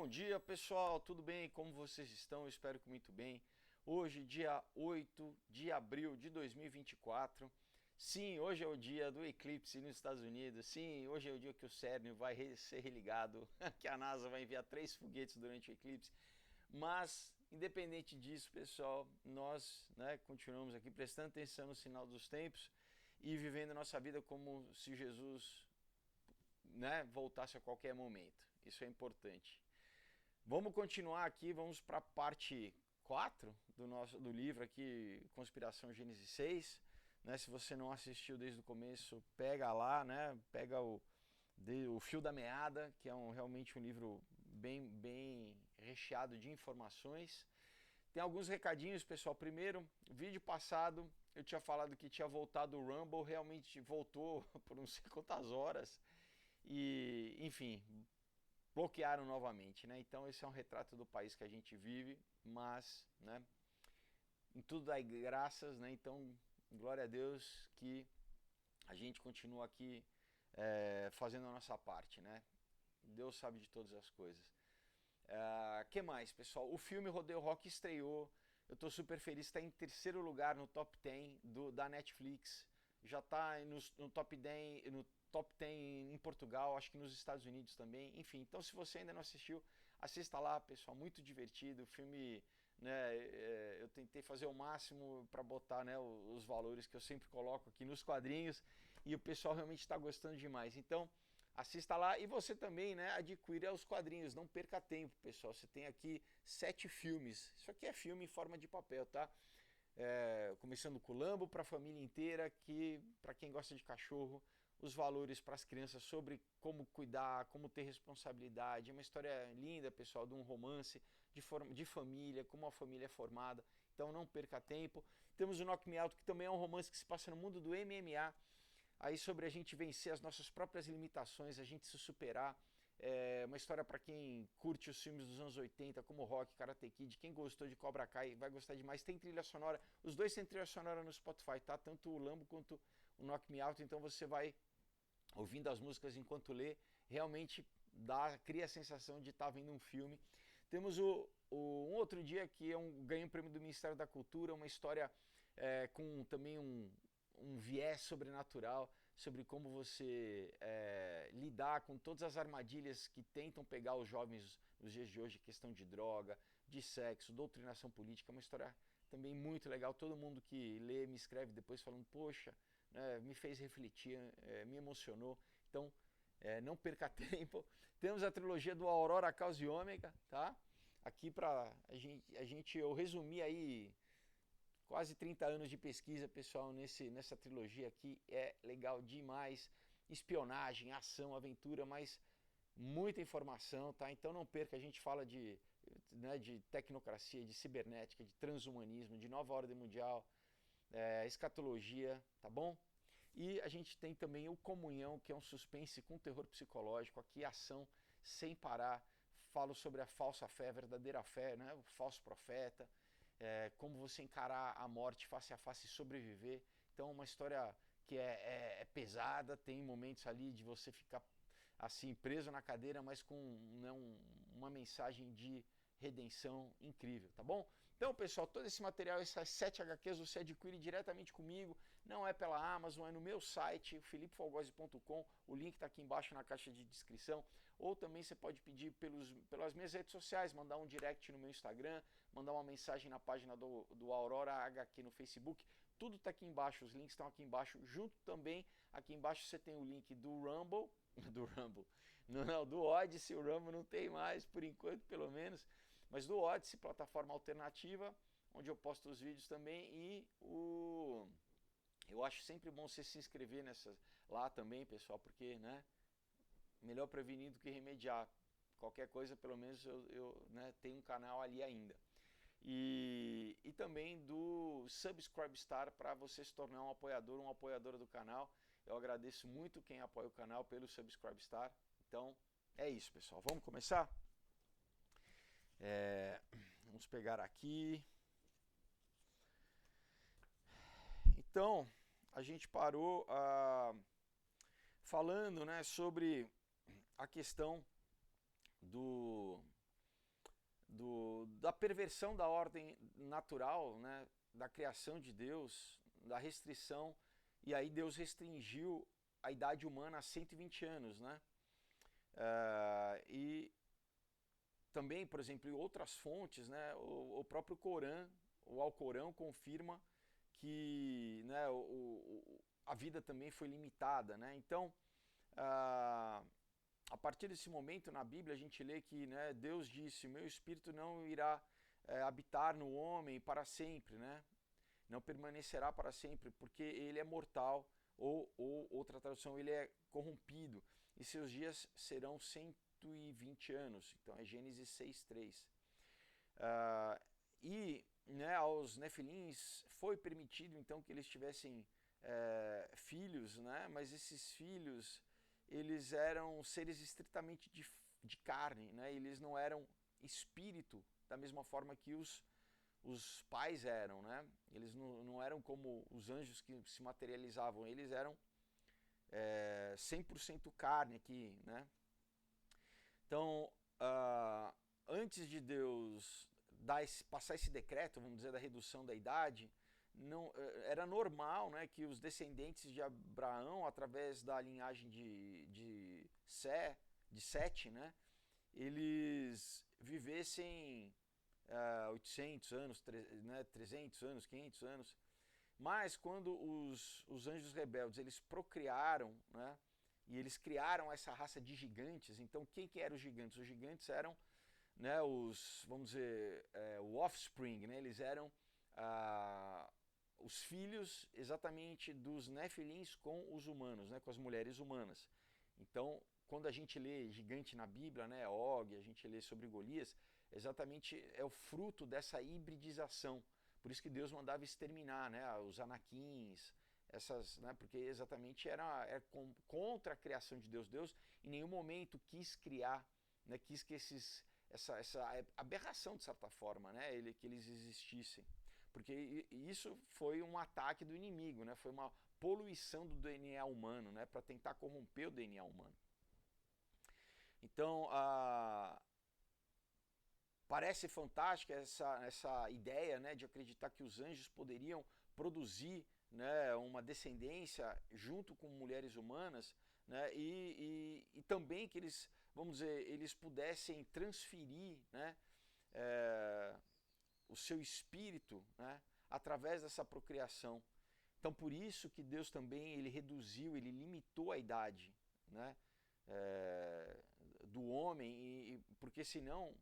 Bom dia, pessoal, tudo bem? Como vocês estão? Eu espero que muito bem. Hoje, dia 8 de abril de 2024. Sim, hoje é o dia do eclipse nos Estados Unidos. Sim, hoje é o dia que o CERN vai ser religado, que a NASA vai enviar 3 foguetes durante o eclipse. Mas, independente disso, pessoal, nós, continuamos aqui prestando atenção no sinal dos tempos e vivendo a nossa vida como se Jesus, voltasse a qualquer momento. Isso é importante. Vamos continuar aqui, vamos para a parte 4 do livro aqui, Conspiração Gênesis 6. Se você não assistiu desde o começo, pega lá, pega o Fio da Meada, que é realmente um livro bem recheado de informações. Tem alguns recadinhos, pessoal. Primeiro, vídeo passado eu tinha falado que tinha voltado o Rumble, realmente voltou por não sei quantas horas. E, enfim, bloquearam novamente, Então esse é um retrato do país que a gente vive, mas, em tudo dá graças, Então, glória a Deus que a gente continua aqui fazendo a nossa parte, Deus sabe de todas as coisas. Que mais, pessoal? O filme Rodeio Rock estreou. Eu estou super feliz, está em terceiro lugar no top 10 da Netflix. Já está no top 10, no top 10 em Portugal, acho que nos Estados Unidos também. Enfim, então se você ainda não assistiu, assista lá, pessoal, muito divertido. O filme, eu tentei fazer o máximo para botar, os valores que eu sempre coloco aqui nos quadrinhos e o pessoal realmente está gostando demais. Então, assista lá e você também, adquira os quadrinhos. Não perca tempo, pessoal. Você tem aqui 7 filmes. Isso aqui é filme em forma de papel, tá? Começando com o Lambo para a família inteira, que para quem gosta de cachorro, os valores para as crianças sobre como cuidar, como ter responsabilidade. É uma história linda, pessoal, de um romance de família, como a família é formada. Então não perca tempo. Temos o Knock Me Out, que também é um romance que se passa no mundo do MMA. Aí sobre a gente vencer as nossas próprias limitações, a gente se superar. É uma história para quem curte os filmes dos anos 80, como Rock, Karate Kid. Quem gostou de Cobra Kai vai gostar demais. Tem trilha sonora, os dois têm trilha sonora no Spotify, tá? Tanto o Lambo quanto o Knock Me Out. Então você vai ouvindo as músicas enquanto lê, realmente cria a sensação de estar vendo um filme. Temos um outro dia que ganha um prêmio do Ministério da Cultura, uma história com também um viés sobrenatural sobre como você lidar com todas as armadilhas que tentam pegar os jovens nos dias de hoje, questão de droga, de sexo, doutrinação política. É uma história também muito legal. Todo mundo que lê me escreve depois falando, poxa, me fez refletir, me emocionou. Então, não perca tempo. Temos a trilogia do Aurora, Caos e Ômega, tá? Aqui para a gente, eu resumi aí quase 30 anos de pesquisa, pessoal, nessa trilogia aqui. É legal demais. Espionagem, ação, aventura, mas muita informação, tá? Então não perca, a gente fala de tecnocracia, de cibernética, de transhumanismo, de nova ordem mundial, escatologia, tá bom? E a gente tem também o Comunhão, que é um suspense com terror psicológico, aqui ação sem parar. Falo sobre a falsa fé, a verdadeira fé, o falso profeta, como você encarar a morte face a face e sobreviver. Então uma história que é pesada, tem momentos ali de você ficar assim preso na cadeira, mas com uma mensagem de redenção incrível, tá bom? Então, pessoal, todo esse material, essas 7 HQs, você adquire diretamente comigo, não é pela Amazon, é no meu site, filipefolgose.com, o link está aqui embaixo na caixa de descrição, ou também você pode pedir pelas minhas redes sociais, mandar um direct no meu Instagram, mandar uma mensagem na página do Aurora HQ no Facebook, tudo está aqui embaixo, os links estão aqui embaixo, junto também, aqui embaixo você tem o link do Rumble, do Odyssey. O Rumble não tem mais, por enquanto, pelo menos, mas do Odyssey, plataforma alternativa, onde eu posto os vídeos também, e eu acho sempre bom você se inscrever lá também, pessoal, porque, melhor prevenir do que remediar. Qualquer coisa, pelo menos, eu tenho um canal ali ainda. E também do Subscribe Star, para você se tornar um apoiador, uma apoiadora do canal. Eu agradeço muito quem apoia o canal pelo Subscribe Star. Então, é isso, pessoal. Vamos começar? Vamos pegar aqui. Então, a gente parou falando sobre a questão da perversão da ordem natural, né, da criação de Deus, da restrição, e aí Deus restringiu a idade humana a 120 anos, né? E também, por exemplo, em outras fontes, né, o próprio Corão, o Alcorão confirma que, né, a vida também foi limitada, né? Então, a partir desse momento na Bíblia a gente lê que, né, Deus disse: o meu espírito não irá habitar no homem para sempre, né? Não permanecerá para sempre, porque ele é mortal, ou outra tradução, ele é corrompido, e seus dias serão 120 anos. Então é Gênesis 6:3. E, né, aos nefilins foi permitido então que eles tivessem filhos, né? Mas esses filhos, eles eram seres estritamente de carne, né? Eles não eram espírito da mesma forma que os pais eram, né? Eles não eram como os anjos que se materializavam, eles eram 100% carne aqui, né? Então, antes de Deus passar esse decreto, vamos dizer, da redução da idade, não, era normal, né, que os descendentes de Abraão, através da linhagem de Sete, né, eles vivessem 800 anos, 300 anos, 500 anos. Mas quando os anjos rebeldes, eles procriaram, né, e eles criaram essa raça de gigantes. Então, quem que eram os gigantes? Os gigantes eram, né, vamos dizer, o offspring, né, eles eram os filhos exatamente dos nefilins com os humanos, né, com as mulheres humanas. Então, quando a gente lê gigante na Bíblia, né, Og, a gente lê sobre Golias, exatamente é o fruto dessa hibridização. Por isso que Deus mandava exterminar, né, os anaquins, essas, né, porque exatamente era contra a criação de Deus. Deus em nenhum momento quis criar, né, quis que essa aberração, de certa forma, né, que eles existissem. Porque isso foi um ataque do inimigo, né, foi uma poluição do DNA humano, né, para tentar corromper o DNA humano. Então, parece fantástica essa ideia, né, de acreditar que os anjos poderiam produzir, né, uma descendência junto com mulheres humanas, né, e também que eles, vamos dizer, eles pudessem transferir, né, o seu espírito, né, através dessa procriação. Então, por isso que Deus também ele reduziu, ele limitou a idade, né, do homem, porque senão,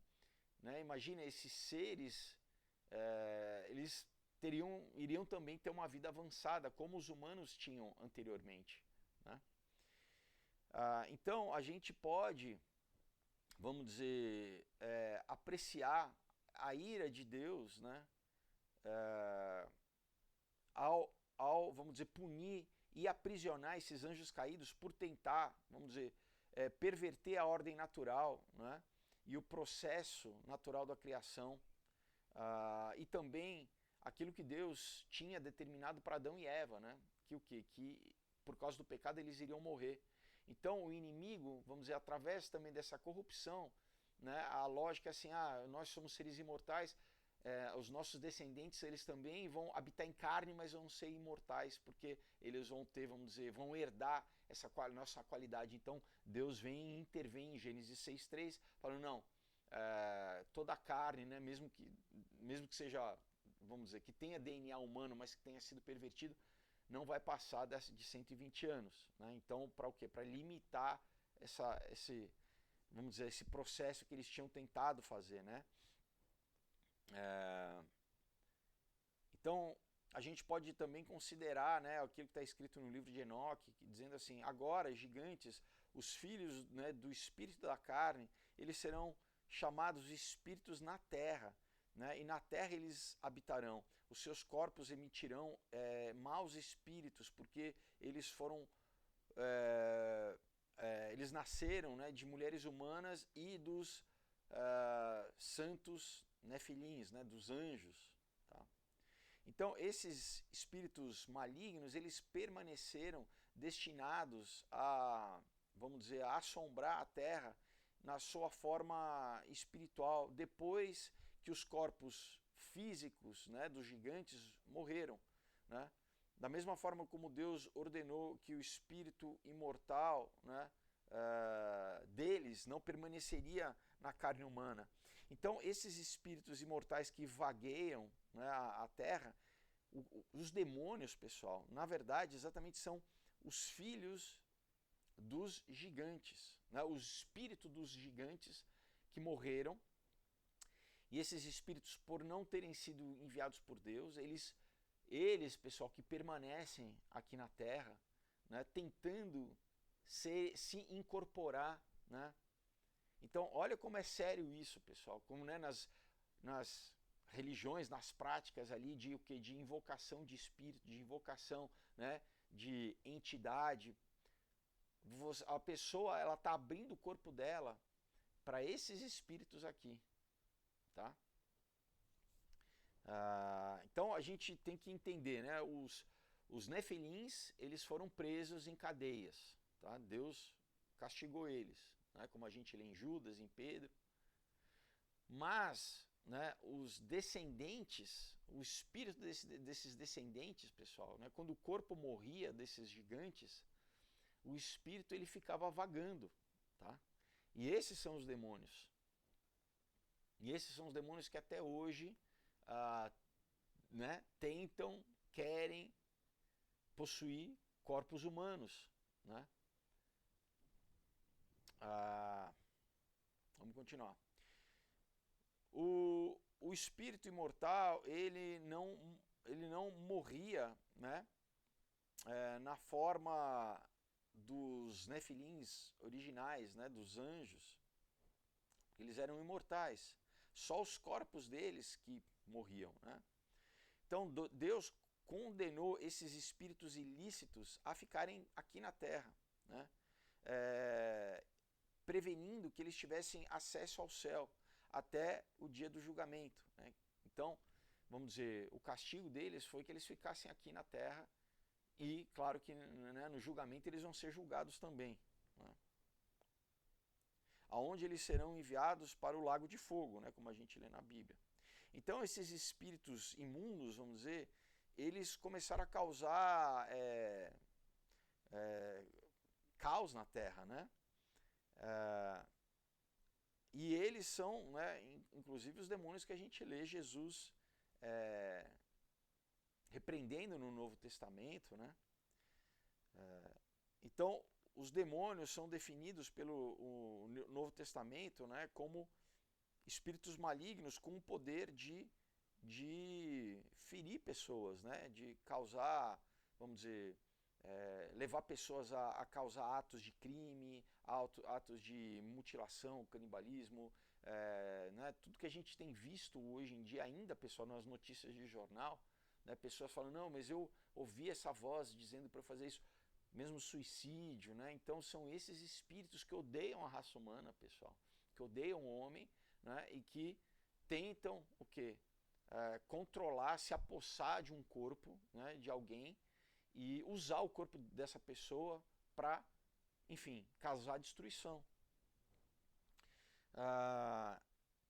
né, imagina, esses seres, eles iriam também ter uma vida avançada, como os humanos tinham anteriormente, né? Então, a gente pode, vamos dizer, apreciar a ira de Deus, né, ao, vamos dizer, punir e aprisionar esses anjos caídos por tentar, vamos dizer, perverter a ordem natural, né, e o processo natural da criação, e também aquilo que Deus tinha determinado para Adão e Eva, né, que o quê? Que por causa do pecado eles iriam morrer. Então o inimigo, vamos dizer, através também dessa corrupção, né, a lógica é assim, nós somos seres imortais, os nossos descendentes, eles também vão habitar em carne, mas vão ser imortais, porque eles vão ter, vamos dizer, vão herdar essa nossa qualidade. Então Deus vem e intervém em Gênesis 6:3, falando, não, toda a carne, né, mesmo que seja, vamos dizer, que tenha DNA humano, mas que tenha sido pervertido, não vai passar de 120 anos. Né? Então, para o quê? Para limitar vamos dizer, esse processo que eles tinham tentado fazer, né? Então, a gente pode também considerar, né, aquilo que está escrito no livro de Enoque, dizendo assim, agora, gigantes, os filhos, né, do espírito da carne, eles serão chamados espíritos na terra, né, e na terra eles habitarão. Os seus corpos emitirão maus espíritos, porque eles foram... eles nasceram, né, de mulheres humanas e dos santos nefilins, né, dos anjos. Tá? Então, esses espíritos malignos, eles permaneceram destinados a, vamos dizer, a assombrar a terra na sua forma espiritual, depois que os corpos físicos, né, dos gigantes morreram, né? Da mesma forma como Deus ordenou que o espírito imortal, né, deles não permaneceria na carne humana. Então, esses espíritos imortais que vagueiam, né, a terra, os demônios, pessoal, na verdade, exatamente são os filhos dos gigantes, né, o espírito dos gigantes que morreram. E esses espíritos, por não terem sido enviados por Deus, eles, pessoal, que permanecem aqui na Terra, né, tentando se incorporar, né? Então, olha como é sério isso, pessoal, como, né, nas religiões, nas práticas ali de o que, de invocação de espírito, de invocação, né, de entidade, a pessoa ela está abrindo o corpo dela para esses espíritos aqui, tá? Então a gente tem que entender, né? Os nefilins, eles foram presos em cadeias, tá? Deus castigou eles, né? Como a gente lê em Judas, em Pedro. Mas, né, os descendentes, o espírito desses descendentes, pessoal, né, quando o corpo morria desses gigantes, o espírito ele ficava vagando, tá? E esses são os demônios. E esses são os demônios que até hoje né, tentam, querem possuir corpos humanos, né? Vamos continuar. O espírito imortal, ele não morria, né, na forma dos nefilins originais, né, dos anjos. Eles eram imortais. Só os corpos deles que morriam, né? Então Deus condenou esses espíritos ilícitos a ficarem aqui na Terra, né? Prevenindo que eles tivessem acesso ao céu até o dia do julgamento, né? Então, vamos dizer, o castigo deles foi que eles ficassem aqui na Terra e, claro que, né, no julgamento eles vão ser julgados também, né? Aonde eles serão enviados para o lago de fogo, né, como a gente lê na Bíblia. Então esses espíritos imundos, vamos dizer, eles começaram a causar caos na Terra, né? E eles são, né, inclusive os demônios que a gente lê Jesus repreendendo no Novo Testamento, né? Então os demônios são definidos pelo Novo Testamento, né, como espíritos malignos com o poder de ferir pessoas, né, de causar, vamos dizer, levar pessoas a causar atos de crime, atos de mutilação, canibalismo, né, tudo que a gente tem visto hoje em dia ainda, pessoal, nas notícias de jornal, né, pessoas falam, não, mas eu ouvi essa voz dizendo para eu fazer isso, mesmo suicídio, né? Então são esses espíritos que odeiam a raça humana, pessoal, que odeiam o homem, né? E que tentam o quê? Controlar, se apossar de um corpo, né, de alguém e usar o corpo dessa pessoa para, enfim, causar destruição.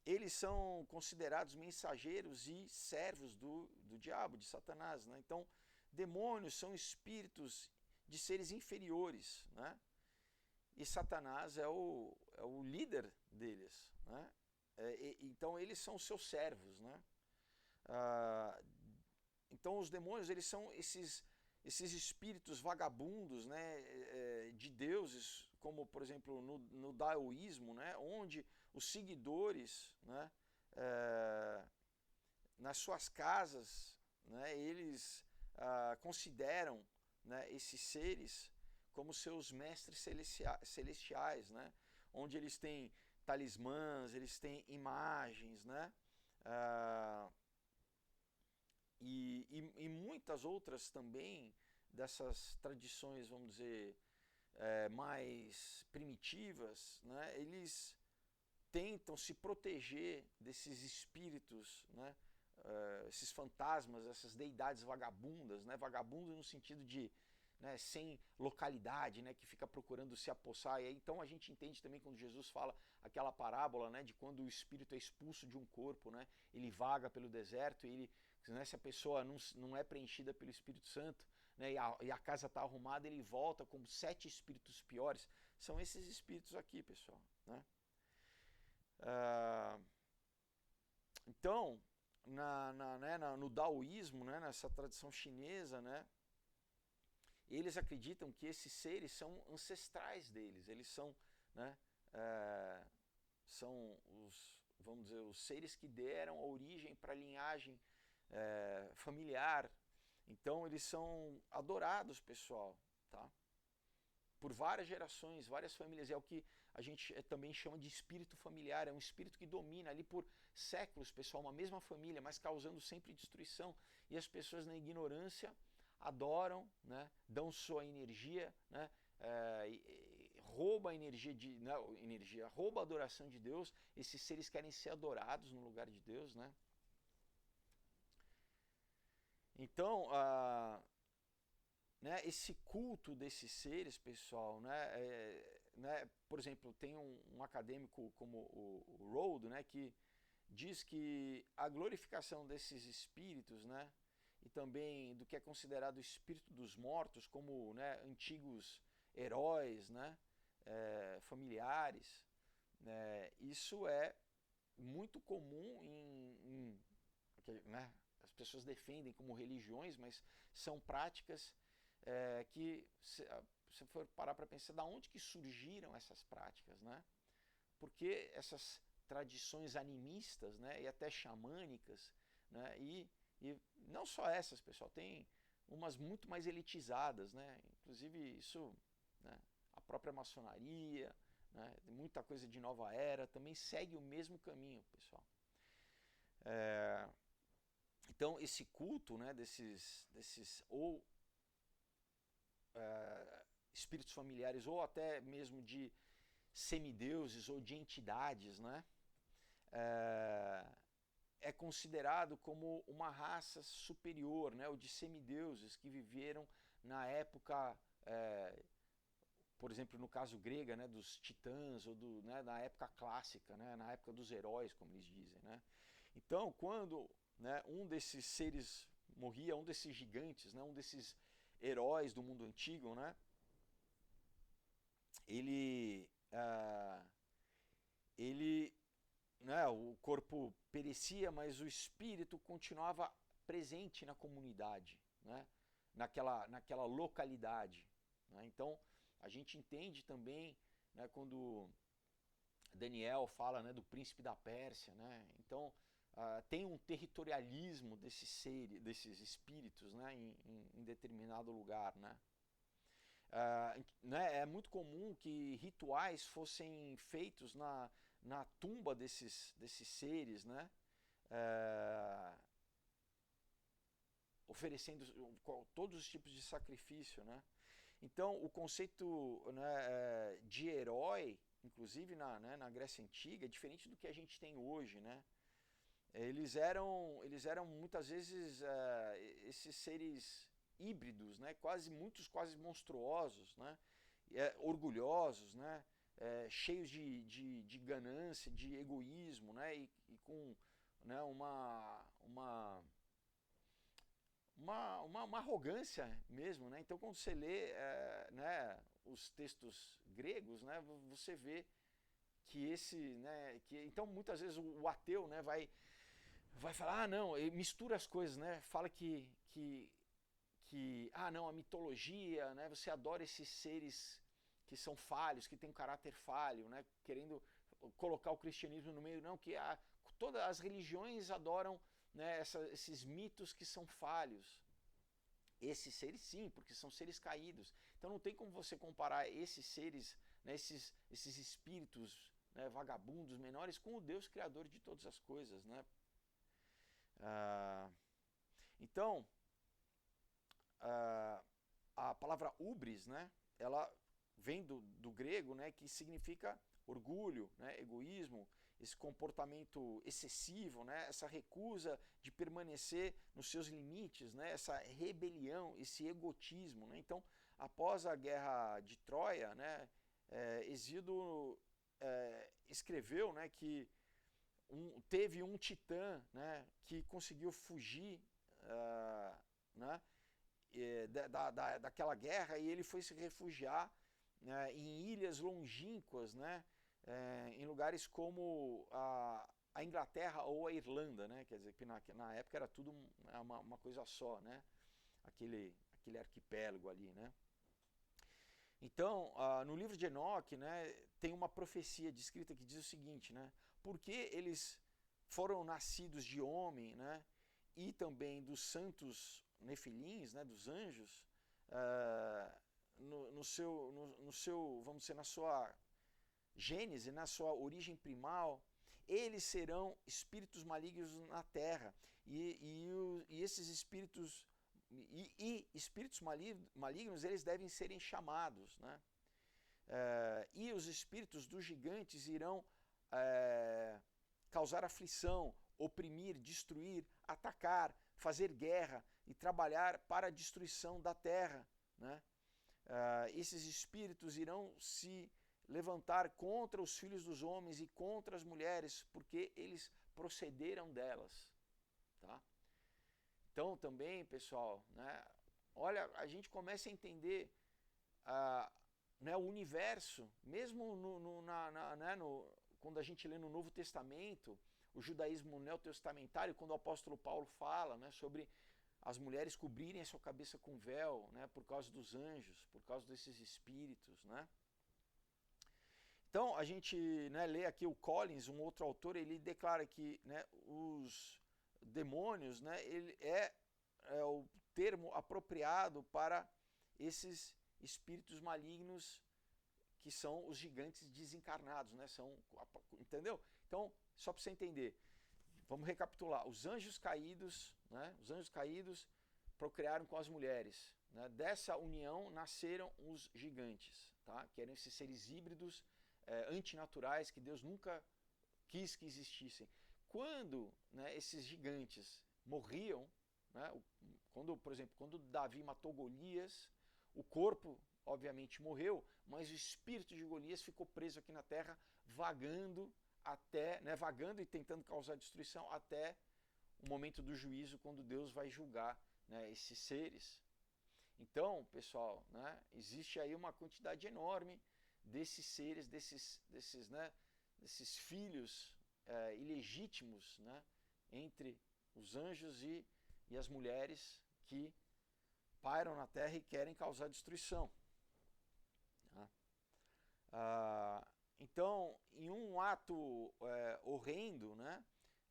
Eles são considerados mensageiros e servos do diabo, de Satanás, né? Então, demônios são espíritos de seres inferiores, né? E Satanás é o líder deles, né? Então eles são seus servos, né? Então os demônios, eles são esses espíritos vagabundos, né, de deuses, como por exemplo no daoísmo, né, onde os seguidores, né, nas suas casas, né, eles consideram, né, esses seres como seus mestres celestiais, né, onde eles têm talismãs, eles têm imagens, né, e muitas outras também dessas tradições, vamos dizer, mais primitivas, né, eles tentam se proteger desses espíritos, né, esses fantasmas, essas deidades vagabundas, né, vagabundo no sentido de né, sem localidade, né, que fica procurando se apossar. E aí, então a gente entende também quando Jesus fala aquela parábola, né, de quando o espírito é expulso de um corpo, né, ele vaga pelo deserto e ele, né, se a pessoa não é preenchida pelo Espírito Santo, né, e a casa está arrumada, ele volta como 7 espíritos piores. São esses espíritos aqui, pessoal. Né? Então, no daoísmo, né, nessa tradição chinesa, né, eles acreditam que esses seres são ancestrais deles, eles são, né, são os, vamos dizer, os seres que deram a origem para a linhagem familiar. Então eles são adorados, pessoal, tá? Por várias gerações, várias famílias. É o que a gente também chama de espírito familiar. É um espírito que domina ali por séculos, pessoal, uma mesma família, mas causando sempre destruição. E as pessoas na ignorância adoram, né? Dão sua energia, né? Rouba a energia rouba a adoração de Deus. Esses seres querem ser adorados no lugar de Deus, né? Então, né, esse culto desses seres, pessoal, né, por exemplo, tem um acadêmico como o Rode, né, que diz que a glorificação desses espíritos, né, e também do que é considerado o espírito dos mortos, como, né, antigos heróis, né, familiares, né, isso é muito comum né, as pessoas defendem como religiões, mas são práticas que, se for parar para pensar, da onde que surgiram essas práticas, né? Porque essas tradições animistas, né, e até xamânicas, né, e não só essas, pessoal, tem umas muito mais elitizadas, né? Inclusive isso, né, a própria maçonaria, né, muita coisa de nova era, também segue o mesmo caminho, pessoal. Então esse culto, né, desses ou espíritos familiares ou até mesmo de semideuses ou de entidades, né, é considerado como uma raça superior, né, ou de semideuses que viveram na época, por exemplo, no caso grega, né, dos titãs, ou né, na época clássica, né, na época dos heróis, como eles dizem. Né. Então, quando, né, um desses seres morria, um desses gigantes, né, um desses heróis do mundo antigo, né, ele, né, o corpo perecia, mas o espírito continuava presente na comunidade, né, naquela localidade. Né. Então, a gente entende também, né, quando Daniel fala, né, do príncipe da Pérsia, né, então tem um territorialismo desses espíritos, né, em determinado lugar, né. Né, é muito comum que rituais fossem feitos na tumba desses seres, né, oferecendo todos os tipos de sacrifício, né. Então o conceito, né, de herói, inclusive na Grécia Antiga, é diferente do que a gente tem hoje, né. Eles eram muitas vezes esses seres híbridos, né, muitos quase monstruosos, né, orgulhosos, né, cheios de ganância, de egoísmo, né, e com, né, uma arrogância mesmo. Né. Então quando você lê né, os textos gregos, né, você vê que então muitas vezes o ateu, né, vai falar, não, ele mistura as coisas, né? Fala que não, a mitologia, né? Você adora esses seres que são falhos, que têm um caráter falho, né? Querendo colocar o cristianismo no meio, não, que todas as religiões adoram, né, esses mitos que são falhos. Esses seres sim, porque são seres caídos. Então não tem como você comparar esses seres, né, esses espíritos, né, vagabundos menores, com o Deus criador de todas as coisas, né? Então, a palavra hubris, né, ela vem do grego, né, que significa orgulho, né, egoísmo, esse comportamento excessivo, né, essa recusa de permanecer nos seus limites, né, essa rebelião, esse egotismo. Né. Então, após a guerra de Troia, né, Hesíodo escreveu, né, que teve um titã, né, que conseguiu fugir, né, daquela guerra, e ele foi se refugiar, né, em ilhas longínquas, né, em lugares como a Inglaterra ou a Irlanda, né, quer dizer que na época era tudo uma coisa só, né, aquele arquipélago ali, né. Então, no livro de Enoque, né, tem uma profecia descrita que diz o seguinte, né, porque eles foram nascidos de homem, né, e também dos santos nefilins, né, dos anjos, no seu, vamos dizer, na sua gênese, na sua origem primal, eles serão espíritos malignos na terra, e esses espíritos espíritos malignos, eles devem serem chamados, né? E os espíritos dos gigantes irão causar aflição, oprimir, destruir, atacar, fazer guerra e trabalhar para a destruição da terra, né? Esses espíritos irão se levantar contra os filhos dos homens e contra as mulheres, porque eles procederam delas, tá? Então também, pessoal, né, olha, a gente começa a entender né, o universo, mesmo quando a gente lê no Novo Testamento, o judaísmo neotestamentário, quando o apóstolo Paulo fala, né, sobre as mulheres cobrirem a sua cabeça com véu, né, por causa dos anjos, por causa desses espíritos, né. Então a gente, né, lê aqui o Collins, um outro autor, ele declara que, né, os demônios, né, ele é o termo apropriado para esses espíritos malignos que são os gigantes desencarnados, né? Entendeu? Então, só para você entender, vamos recapitular. Os anjos caídos, né? Os anjos caídos procriaram com as mulheres, né? Dessa união nasceram os gigantes, tá? Que eram esses seres híbridos, antinaturais, que Deus nunca quis que existissem. Quando, né, esses gigantes morriam, né, por exemplo, quando Davi matou Golias, o corpo obviamente morreu, mas o espírito de Golias ficou preso aqui na terra, vagando vagando e tentando causar destruição até o momento do juízo, quando Deus vai julgar, né, esses seres. Então, pessoal, né, existe aí uma quantidade enorme desses seres, desses filhos ilegítimos, né, entre os anjos e as mulheres que pairam na terra e querem causar destruição. Então, em um ato horrendo, né,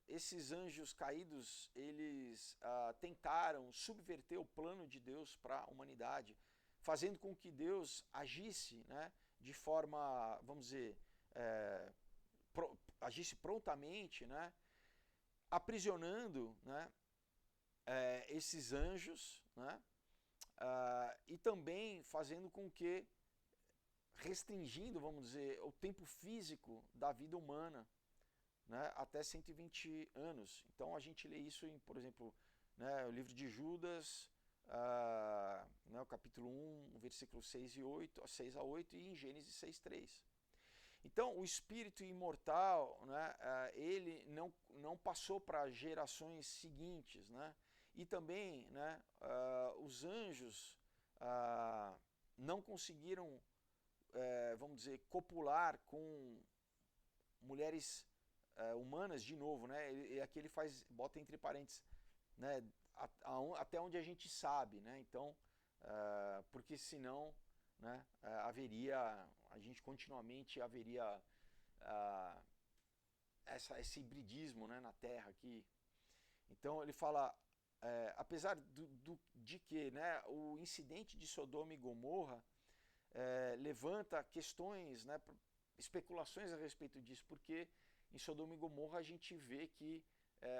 esses anjos caídos, eles tentaram subverter o plano de Deus para a humanidade, fazendo com que Deus agisse, né, de forma, vamos dizer, agisse prontamente, né, aprisionando, né, esses anjos, né, e também fazendo com que, restringindo, vamos dizer, o tempo físico da vida humana, né, até 120 anos. Então a gente lê isso em, por exemplo, né, o livro de Judas, né, o capítulo 1, versículos 6 a 8, e em Gênesis 6:3. Então o espírito imortal, né, ele não passou para gerações seguintes, né, e também, né, os anjos não conseguiram, vamos dizer, copular com mulheres humanas de novo, né? E aqui ele bota entre parênteses, né, até onde a gente sabe, né? Então, porque senão, né, a gente continuamente haveria esse hibridismo, né, na Terra aqui. Então ele fala, apesar de que, né, o incidente de Sodoma e Gomorra levanta questões, né, especulações a respeito disso, porque em Sodoma e Gomorra a gente vê que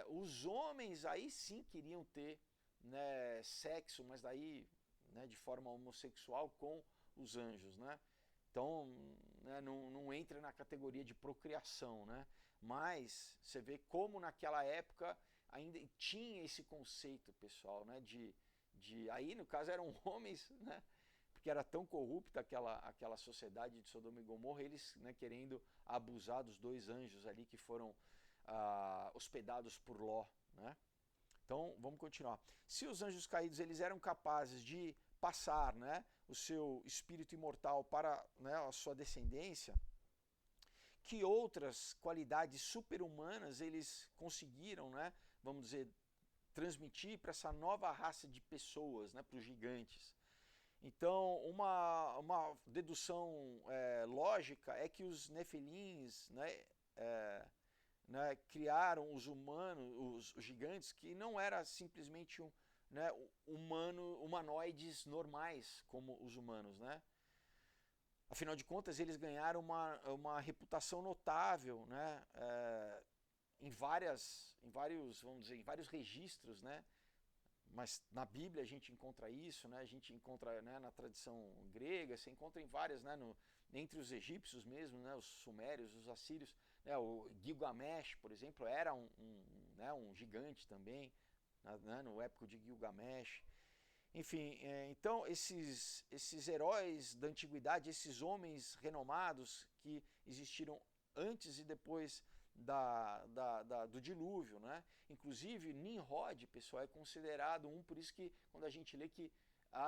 os homens aí sim queriam ter, né, sexo, mas daí, né, de forma homossexual com os anjos, né? Então, né, não entra na categoria de procriação, né? Mas você vê como naquela época ainda tinha esse conceito, pessoal, né, aí no caso eram homens, né? porque era tão corrupta aquela sociedade de Sodoma e Gomorra, eles, né, querendo abusar dos 2 anjos ali que foram hospedados por Ló, né? Então, vamos continuar. Se os anjos caídos eles eram capazes de passar, né, o seu espírito imortal para, né, a sua descendência, que outras qualidades super-humanas eles conseguiram, né, vamos dizer, transmitir para essa nova raça de pessoas, né, para os gigantes? Então, uma dedução lógica é que os nefilins, né, criaram os humanos, os gigantes, que não era simplesmente né, humanoides normais como os humanos, né? Afinal de contas, eles ganharam uma reputação notável, né, vamos dizer, em vários registros, né? Mas na Bíblia a gente encontra isso, né? A gente encontra, né, na tradição grega, você encontra em várias, né, entre os egípcios mesmo, né, os sumérios, os assírios, né, o Gilgamesh, por exemplo, era né, um gigante também, né, no época de Gilgamesh. Enfim, então esses heróis da antiguidade, esses homens renomados que existiram antes e depois do dilúvio, né? Inclusive Nimrod, pessoal, é considerado por isso que quando a gente lê que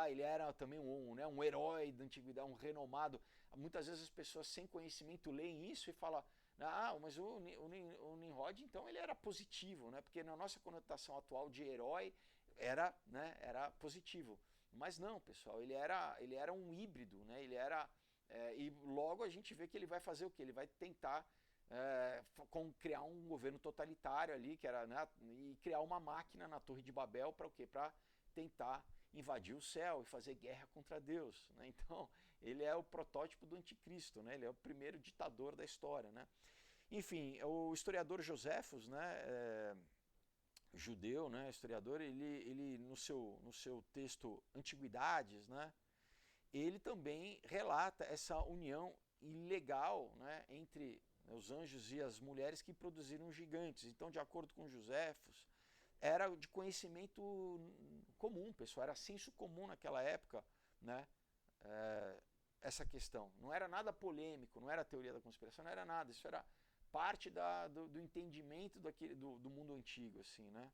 ele era também né, um herói da antiguidade, um renomado, muitas vezes as pessoas sem conhecimento leem isso e falam, mas o Nimrod então ele era positivo, né? Porque na nossa conotação atual de herói né, era positivo, mas não, pessoal, ele era um híbrido, né? Ele era e logo a gente vê que ele vai fazer o que? Ele vai tentar criar um governo totalitário ali, que era, né, e criar uma máquina na Torre de Babel para o quê? Para tentar invadir o céu e fazer guerra contra Deus, né? Então ele é o protótipo do anticristo, né? Ele é o primeiro ditador da história, né? Enfim, o historiador Joséfos, né, judeu, né, historiador, ele no seu texto Antiguidades, né, ele também relata essa união ilegal, né, entre os anjos e as mulheres que produziram gigantes. Então, de acordo com Joséfos, era de conhecimento comum, pessoal, era senso comum naquela época, né, essa questão. Não era nada polêmico, não era teoria da conspiração, não era nada, isso era parte do entendimento do mundo antigo, assim, né.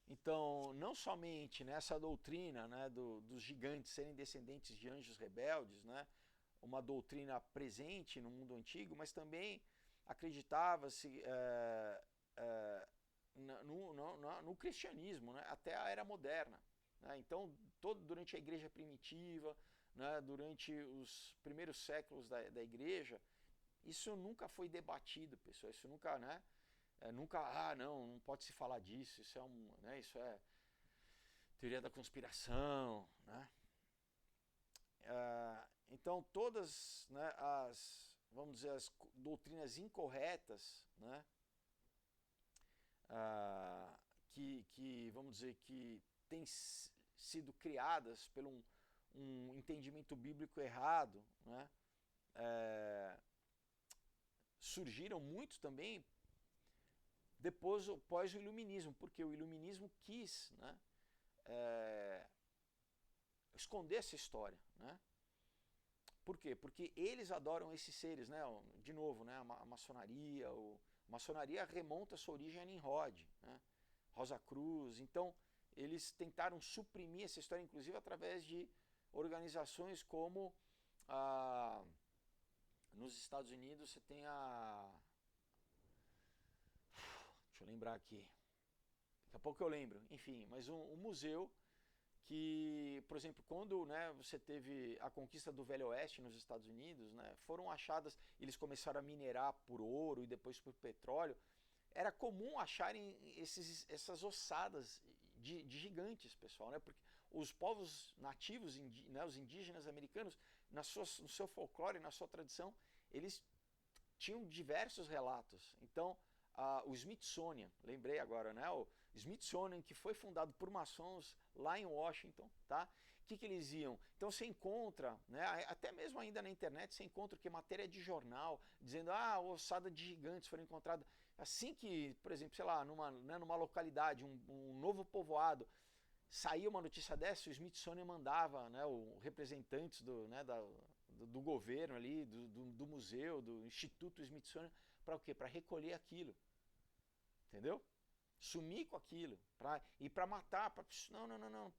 Então, não somente nessa doutrina, né, dos gigantes serem descendentes de anjos rebeldes, né, uma doutrina presente no mundo antigo, mas também acreditava-se no cristianismo, né, até a era moderna, né? Então, durante a igreja primitiva, né, durante os primeiros séculos da igreja, isso nunca foi debatido, pessoal. Isso nunca, né? Nunca, não pode se falar disso. Isso é teoria da conspiração, né? Então todas, né, vamos dizer, as doutrinas incorretas, né, que vamos dizer que têm sido criadas por um entendimento bíblico errado, né, surgiram muito também após o iluminismo, porque o iluminismo quis, né, esconder essa história, né? Por quê? Porque eles adoram esses seres, né? De novo, né? A maçonaria, maçonaria remonta a sua origem a Nimrod, né? Rosa Cruz. Então, eles tentaram suprimir essa história, inclusive através de organizações como nos Estados Unidos você tem deixa eu lembrar aqui. Daqui a pouco eu lembro. Enfim, mas um museu que, por exemplo, quando, né, você teve a conquista do Velho Oeste nos Estados Unidos, né, foram achadas, eles começaram a minerar por ouro e depois por petróleo, era comum acharem essas ossadas de gigantes, pessoal, né, porque os povos nativos, né, os indígenas americanos, no seu folclore, na sua tradição, eles tinham diversos relatos. Então, o Smithsonian, lembrei agora, né? O Smithsonian, que foi fundado por maçons lá em Washington, tá? O que eles iam? Então você encontra, né, até mesmo ainda na internet, você encontra que matéria de jornal dizendo, ossada de gigantes foram encontradas. Assim que, por exemplo, sei lá, numa localidade, um novo povoado, saía uma notícia dessa, o Smithsonian mandava, né, o representantes do governo ali, do museu, do Instituto Smithsonian, para o quê? Para recolher aquilo, entendeu? Sumir com aquilo, e para matar,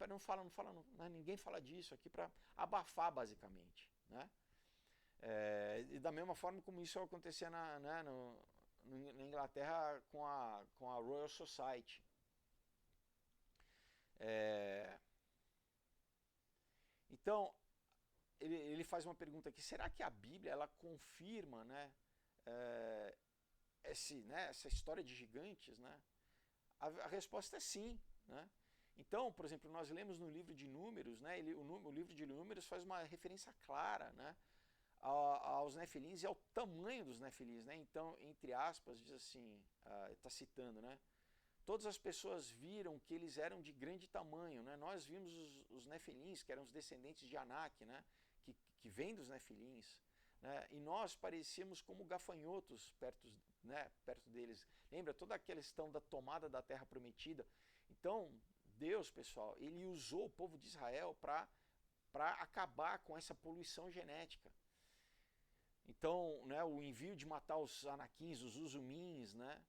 não fala, não, ninguém fala disso aqui, para abafar basicamente, né? E da mesma forma como isso acontecia na Inglaterra com a Royal Society. Então, ele faz uma pergunta aqui, será que a Bíblia ela confirma, né, essa história de gigantes, né? A resposta é sim, né? Então, por exemplo, nós lemos no livro de Números, né, o livro de Números faz uma referência clara, né, aos nefilins e ao tamanho dos nefilins, né? Então, entre aspas, diz assim, está citando, né? Todas as pessoas viram que eles eram de grande tamanho, né? Nós vimos os nefilins, que eram os descendentes de Anak, né? Que vêm dos nefilins, né? E nós parecíamos como gafanhotos perto deles. Lembra toda aquela questão da tomada da terra prometida? Então, Deus, pessoal, ele usou o povo de Israel para acabar com essa poluição genética. Então, né, o envio de matar os Anakins, os Uzumins, né?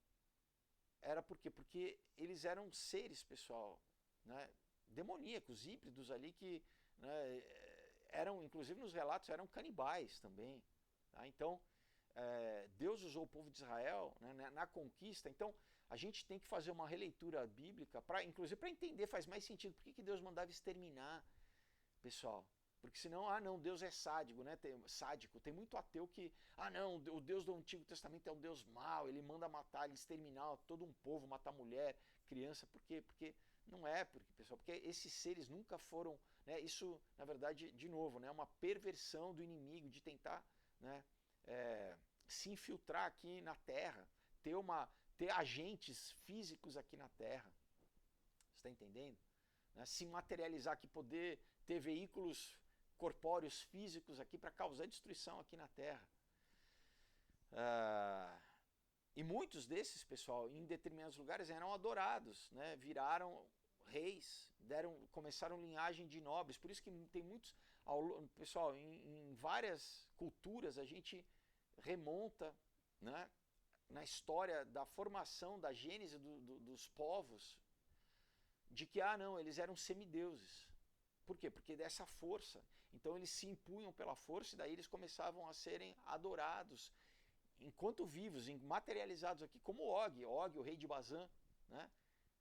Era por quê? Porque eles eram seres, pessoal, né, demoníacos, híbridos ali que, né, eram, inclusive nos relatos, eram canibais também. Tá? Então, Deus usou o povo de Israel, né, na conquista. Então, a gente tem que fazer uma releitura bíblica, inclusive para entender, faz mais sentido. Por que Deus mandava exterminar, pessoal? Porque senão, não, Deus é sádico, né? Sádico. Tem muito ateu que, não, o Deus do Antigo Testamento é um Deus mau, ele manda matar, ele exterminar todo um povo, matar mulher, criança. Por quê? Porque não é, pessoal, porque esses seres nunca foram, né? Isso, na verdade, de novo, né? É uma perversão do inimigo de tentar, né, se infiltrar aqui na Terra, ter agentes físicos aqui na Terra. Você está entendendo? Né? Se materializar aqui, poder ter veículos corpóreos físicos aqui para causar destruição aqui na Terra. E muitos desses, pessoal, em determinados lugares eram adorados, né? Viraram reis, começaram linhagem de nobres. Por isso que tem muitos, pessoal, em várias culturas a gente remonta, né, na história da formação, da gênese dos povos, de que, não, eles eram semideuses. Por quê? Porque dessa força. Então eles se impunham pela força e daí eles começavam a serem adorados enquanto vivos, materializados aqui, como Og, o rei de Bazã, né?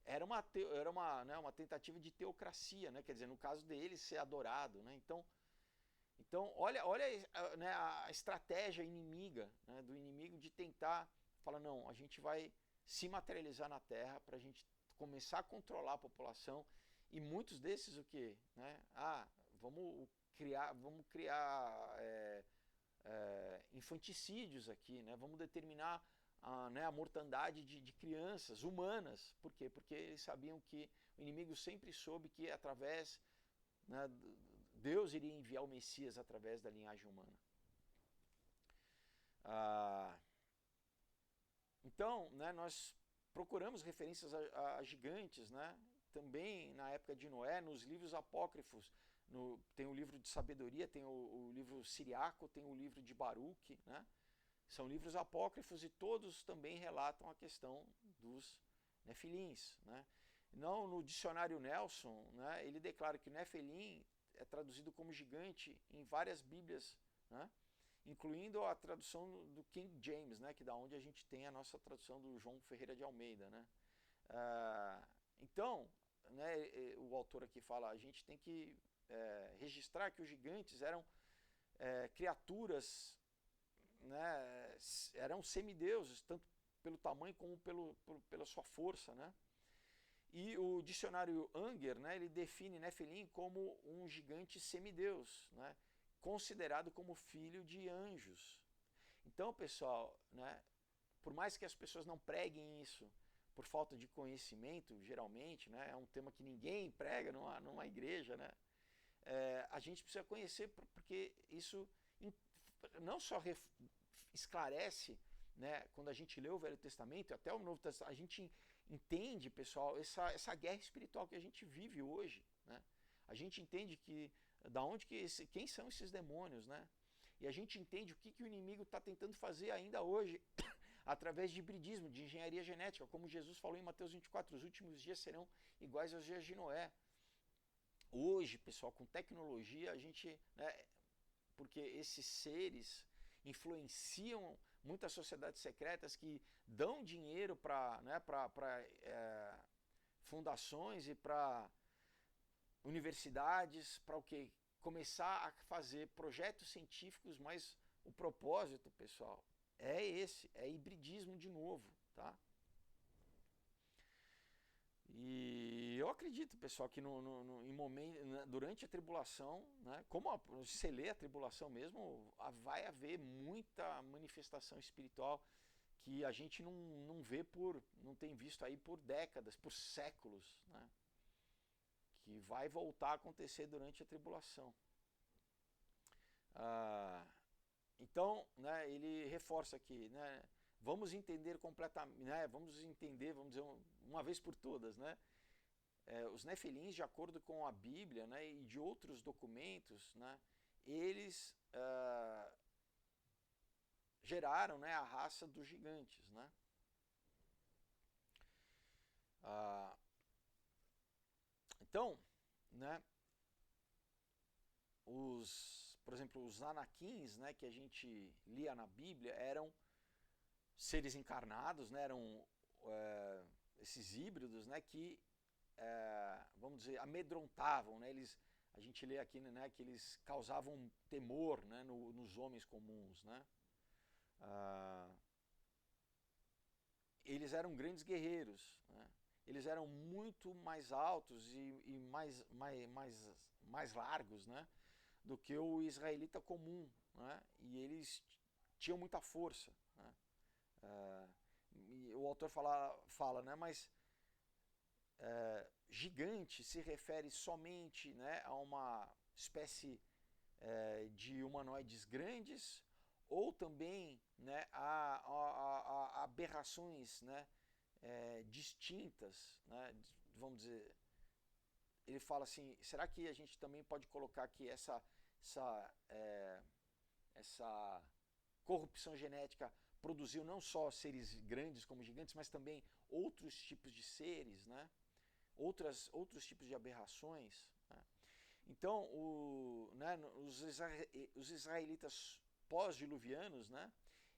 Era uma tentativa de teocracia, né? Quer dizer, no caso dele, ser adorado, né? Então olha né, a estratégia inimiga, né, do inimigo de tentar falar, não, a gente vai se materializar na Terra para a gente começar a controlar a população. E muitos desses o quê? Né? Vamos criar infanticídios aqui, né? Vamos determinar a mortandade de crianças humanas. Por quê? Porque eles sabiam que o inimigo sempre soube que através, né, Deus iria enviar o Messias através da linhagem humana. Então, né, nós procuramos referências a gigantes, né? Também na época de Noé, nos livros apócrifos, tem o livro de sabedoria, tem o livro siriaco, tem o livro de Baruque, né? São livros apócrifos e todos também relatam a questão dos nefilins, né? Não, no dicionário Nelson, né, ele declara que o nefilim é traduzido como gigante em várias bíblias, né? Incluindo a tradução do King James, né, que é da onde a gente tem a nossa tradução do João Ferreira de Almeida, né? Então, né, o autor aqui fala, a gente tem que registrar que os gigantes eram criaturas, né, eram semideuses, tanto pelo tamanho como pela sua força, né? E o dicionário Anger, né, ele define Nefilim como um gigante semideus, né, considerado como filho de anjos. Então, pessoal, né, por mais que as pessoas não preguem isso por falta de conhecimento, geralmente, né, é um tema que ninguém prega numa igreja, né, a gente precisa conhecer, porque isso não só esclarece, né, quando a gente lê o Velho Testamento, até o Novo Testamento, a gente entende, pessoal, essa guerra espiritual que a gente vive hoje, né? A gente entende que da onde que quem são esses demônios, né? E a gente entende o que o inimigo está tentando fazer ainda hoje através de hibridismo, de engenharia genética, como Jesus falou em Mateus 24, os últimos dias serão iguais aos dias de Noé. Hoje, pessoal, com tecnologia, a gente, né, porque esses seres influenciam muitas sociedades secretas que dão dinheiro para, né, fundações e para universidades, para o quê? Começar a fazer projetos científicos, mas o propósito, pessoal, é esse, é hibridismo de novo, tá? E eu acredito, pessoal, que em momento, durante a tribulação, né, como você lê a tribulação mesmo, vai haver muita manifestação espiritual que a gente não vê não tem visto aí por décadas, por séculos, né, que vai voltar a acontecer durante a tribulação. Então, né, ele reforça aqui, né, vamos entender completamente, né, vamos dizer, uma vez por todas, né, os nefilins, de acordo com a Bíblia, né, e de outros documentos, né, eles geraram, né, a raça dos gigantes, né. Então, né, por exemplo, os anaquins, né, que a gente lia na Bíblia, eram seres encarnados, né, eram esses híbridos, né, que vamos dizer, amedrontavam, né? A gente lê aqui, né, que eles causavam temor, né, nos homens comuns, né? Eles eram grandes guerreiros, né? Eles eram muito mais altos e mais largos, né, do que o israelita comum, né? E eles tinham muita força, né? E o autor fala, né, mas gigante se refere somente, né, a uma espécie de humanoides grandes ou também, né, a aberrações, né, distintas, né, vamos dizer. Ele fala assim, será que a gente também pode colocar aqui essa corrupção genética produziu não só seres grandes como gigantes, mas também outros tipos de seres, né? Outros tipos de aberrações, né? Então, né, os israelitas pós-diluvianos, né,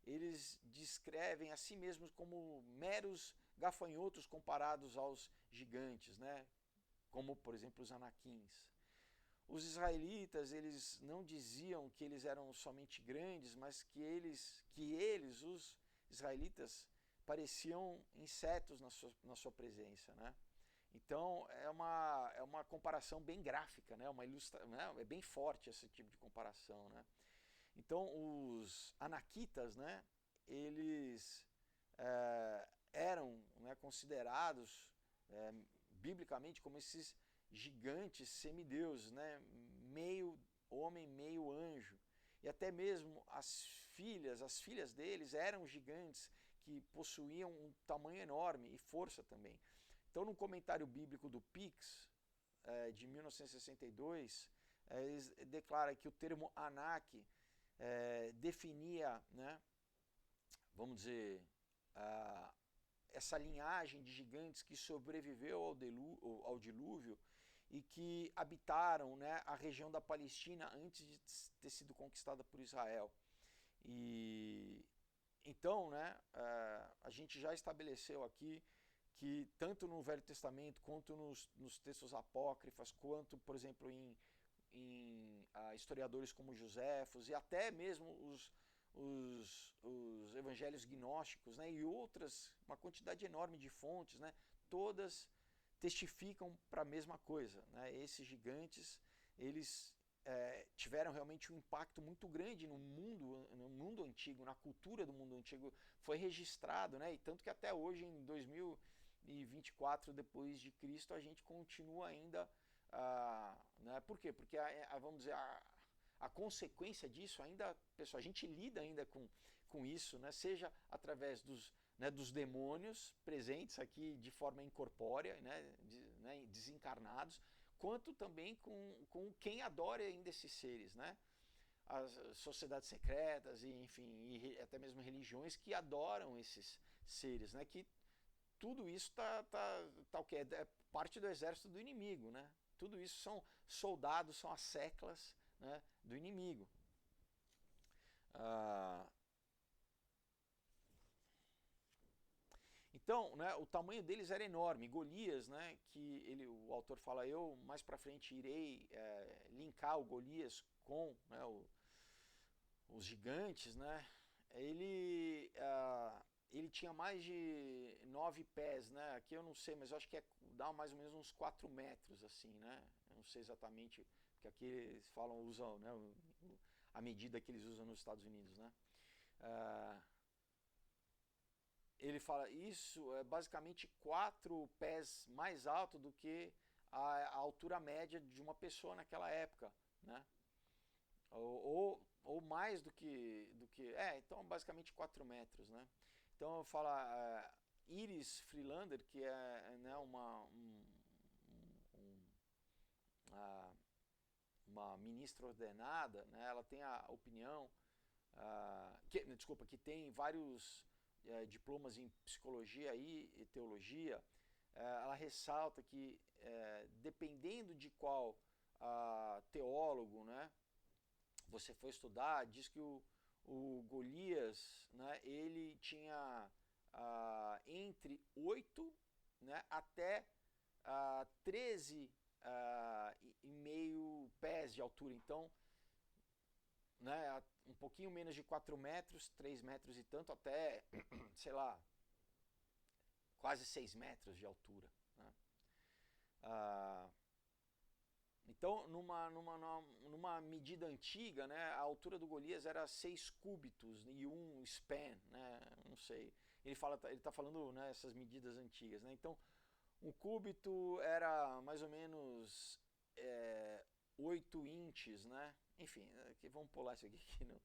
eles descrevem a si mesmos como meros gafanhotos comparados aos gigantes, né, como, por exemplo, os anaquins. Os israelitas, eles não diziam que eles eram somente grandes, mas que eles, os israelitas, pareciam insetos na sua presença, né? Então é uma comparação bem gráfica, né? Né? É bem forte esse tipo de comparação, né? Então os anaquitas, né? Eles eram, né, considerados biblicamente como esses gigantes semideuses, né? Meio homem, meio anjo. E até mesmo as filhas deles eram gigantes que possuíam um tamanho enorme e força também. Então, no comentário bíblico do Pix, de 1962, eles declaram que o termo Anak definia, né, vamos dizer, essa linhagem de gigantes que sobreviveu ao dilúvio e que habitaram, né, a região da Palestina antes de ter sido conquistada por Israel. E então, né, a gente já estabeleceu aqui que tanto no Velho Testamento, quanto nos textos apócrifos, quanto, por exemplo, em historiadores como Joséfos, e até mesmo os evangelhos gnósticos, né, e uma quantidade enorme de fontes, né, todas testificam para a mesma coisa, né? Esses gigantes, eles tiveram realmente um impacto muito grande no mundo antigo, na cultura do mundo antigo, foi registrado, né? E tanto que até hoje, em 2024 depois de Cristo, a gente continua ainda, né? Por quê? Porque vamos dizer, a consequência disso ainda, pessoal, a gente lida ainda com isso, né? Seja através dos demônios presentes aqui de forma incorpórea, né, desencarnados, quanto também com quem adora ainda esses seres, né? As sociedades secretas e, enfim, e até mesmo religiões que adoram esses seres, né? Que tudo isso tá o quê? É parte do exército do inimigo, né? Tudo isso são soldados, são as seclas, né, do inimigo. Então, né, o tamanho deles era enorme. Golias, né, que o autor fala, eu mais para frente irei linkar o Golias com, né, os gigantes, né? Ele tinha mais de 9 pés, né? Aqui eu não sei, mas eu acho que dá mais ou menos uns 4 metros, assim, né? Eu não sei exatamente, porque aqui eles usam, né, a medida que eles usam nos Estados Unidos, né? Ele fala, isso é basicamente 4 pés mais alto do que a altura média de uma pessoa naquela época, né? Ou mais do que então basicamente 4 metros, né? Então eu falo, Iris Freelander, que é, né, uma ministra ordenada, né? Ela tem a opinião que tem vários diplomas em psicologia e teologia. Ela ressalta que dependendo de qual teólogo, né, você for estudar, diz que o Golias, né, ele tinha entre 8, né, até 13 e meio pés de altura. Então, né, um pouquinho menos de 4 metros, 3 metros e tanto, até, sei lá, quase 6 metros de altura, né? Então, numa medida antiga, né, a altura do Golias era 6 cúbitos e 1 span, né, não sei. Ele está falando, né, essas medidas antigas, né? Então, um cúbito era mais ou menos 8 inches, né? Enfim, aqui, vamos pular isso aqui que não.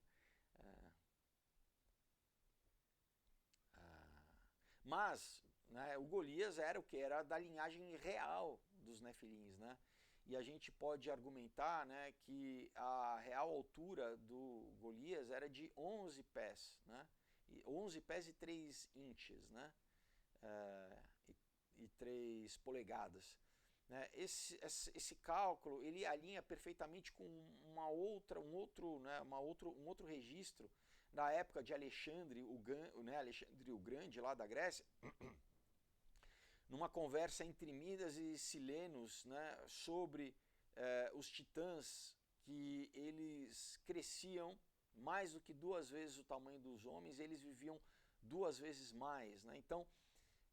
Mas, né, o Golias era o que? Era da linhagem real dos Nefilins, né? E a gente pode argumentar, né, que a real altura do Golias era de 11 pés, né? 11 pés e 3 inches, né? E 3 polegadas. Né? Esse cálculo ele alinha perfeitamente com um outro registro da época de Alexandre o Grande, lá da Grécia, numa conversa entre Midas e Silenos, né, sobre os titãs, que eles cresciam mais do que 2 vezes o tamanho dos homens, e eles viviam 2 vezes mais, né? Então,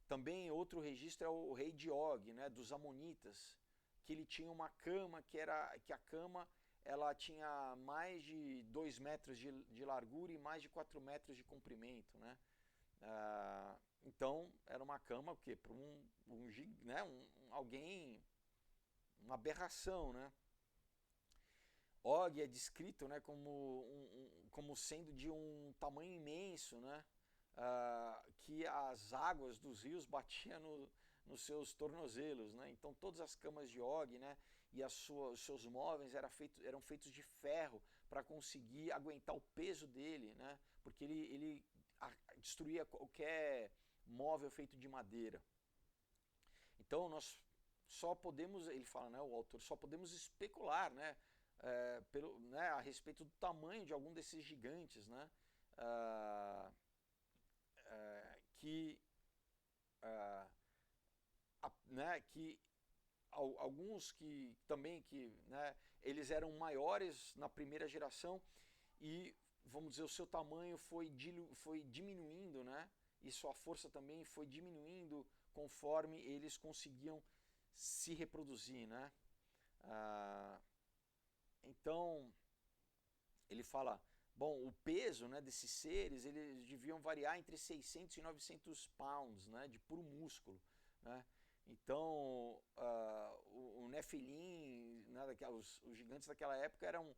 também outro registro é o rei de Og, né, dos Amonitas, que ele tinha uma cama que a cama ela tinha mais de 2 metros de largura e mais de 4 metros de comprimento, né? Então era uma cama para né, alguém, uma aberração, né? Og é descrito, né, como sendo de um tamanho imenso, né? Que as águas dos rios batiam nos seus tornozelos, né? Então todas as camas de Og, né, e os seus móveis eram feitos de ferro para conseguir aguentar o peso dele, né? Porque ele destruía qualquer móvel feito de madeira. Então nós só podemos, ele fala, né, o autor, só podemos especular, né, a respeito do tamanho de algum desses gigantes, né? Que alguns que também né, eles eram maiores na primeira geração e, vamos dizer, o seu tamanho foi diminuindo, né? E sua força também foi diminuindo conforme eles conseguiam se reproduzir, né? Então, ele fala, bom, o peso, né, desses seres, eles deviam variar entre 600 e 900 pounds, né, de puro músculo, né? Então, o Nefilim, né, os gigantes daquela época eram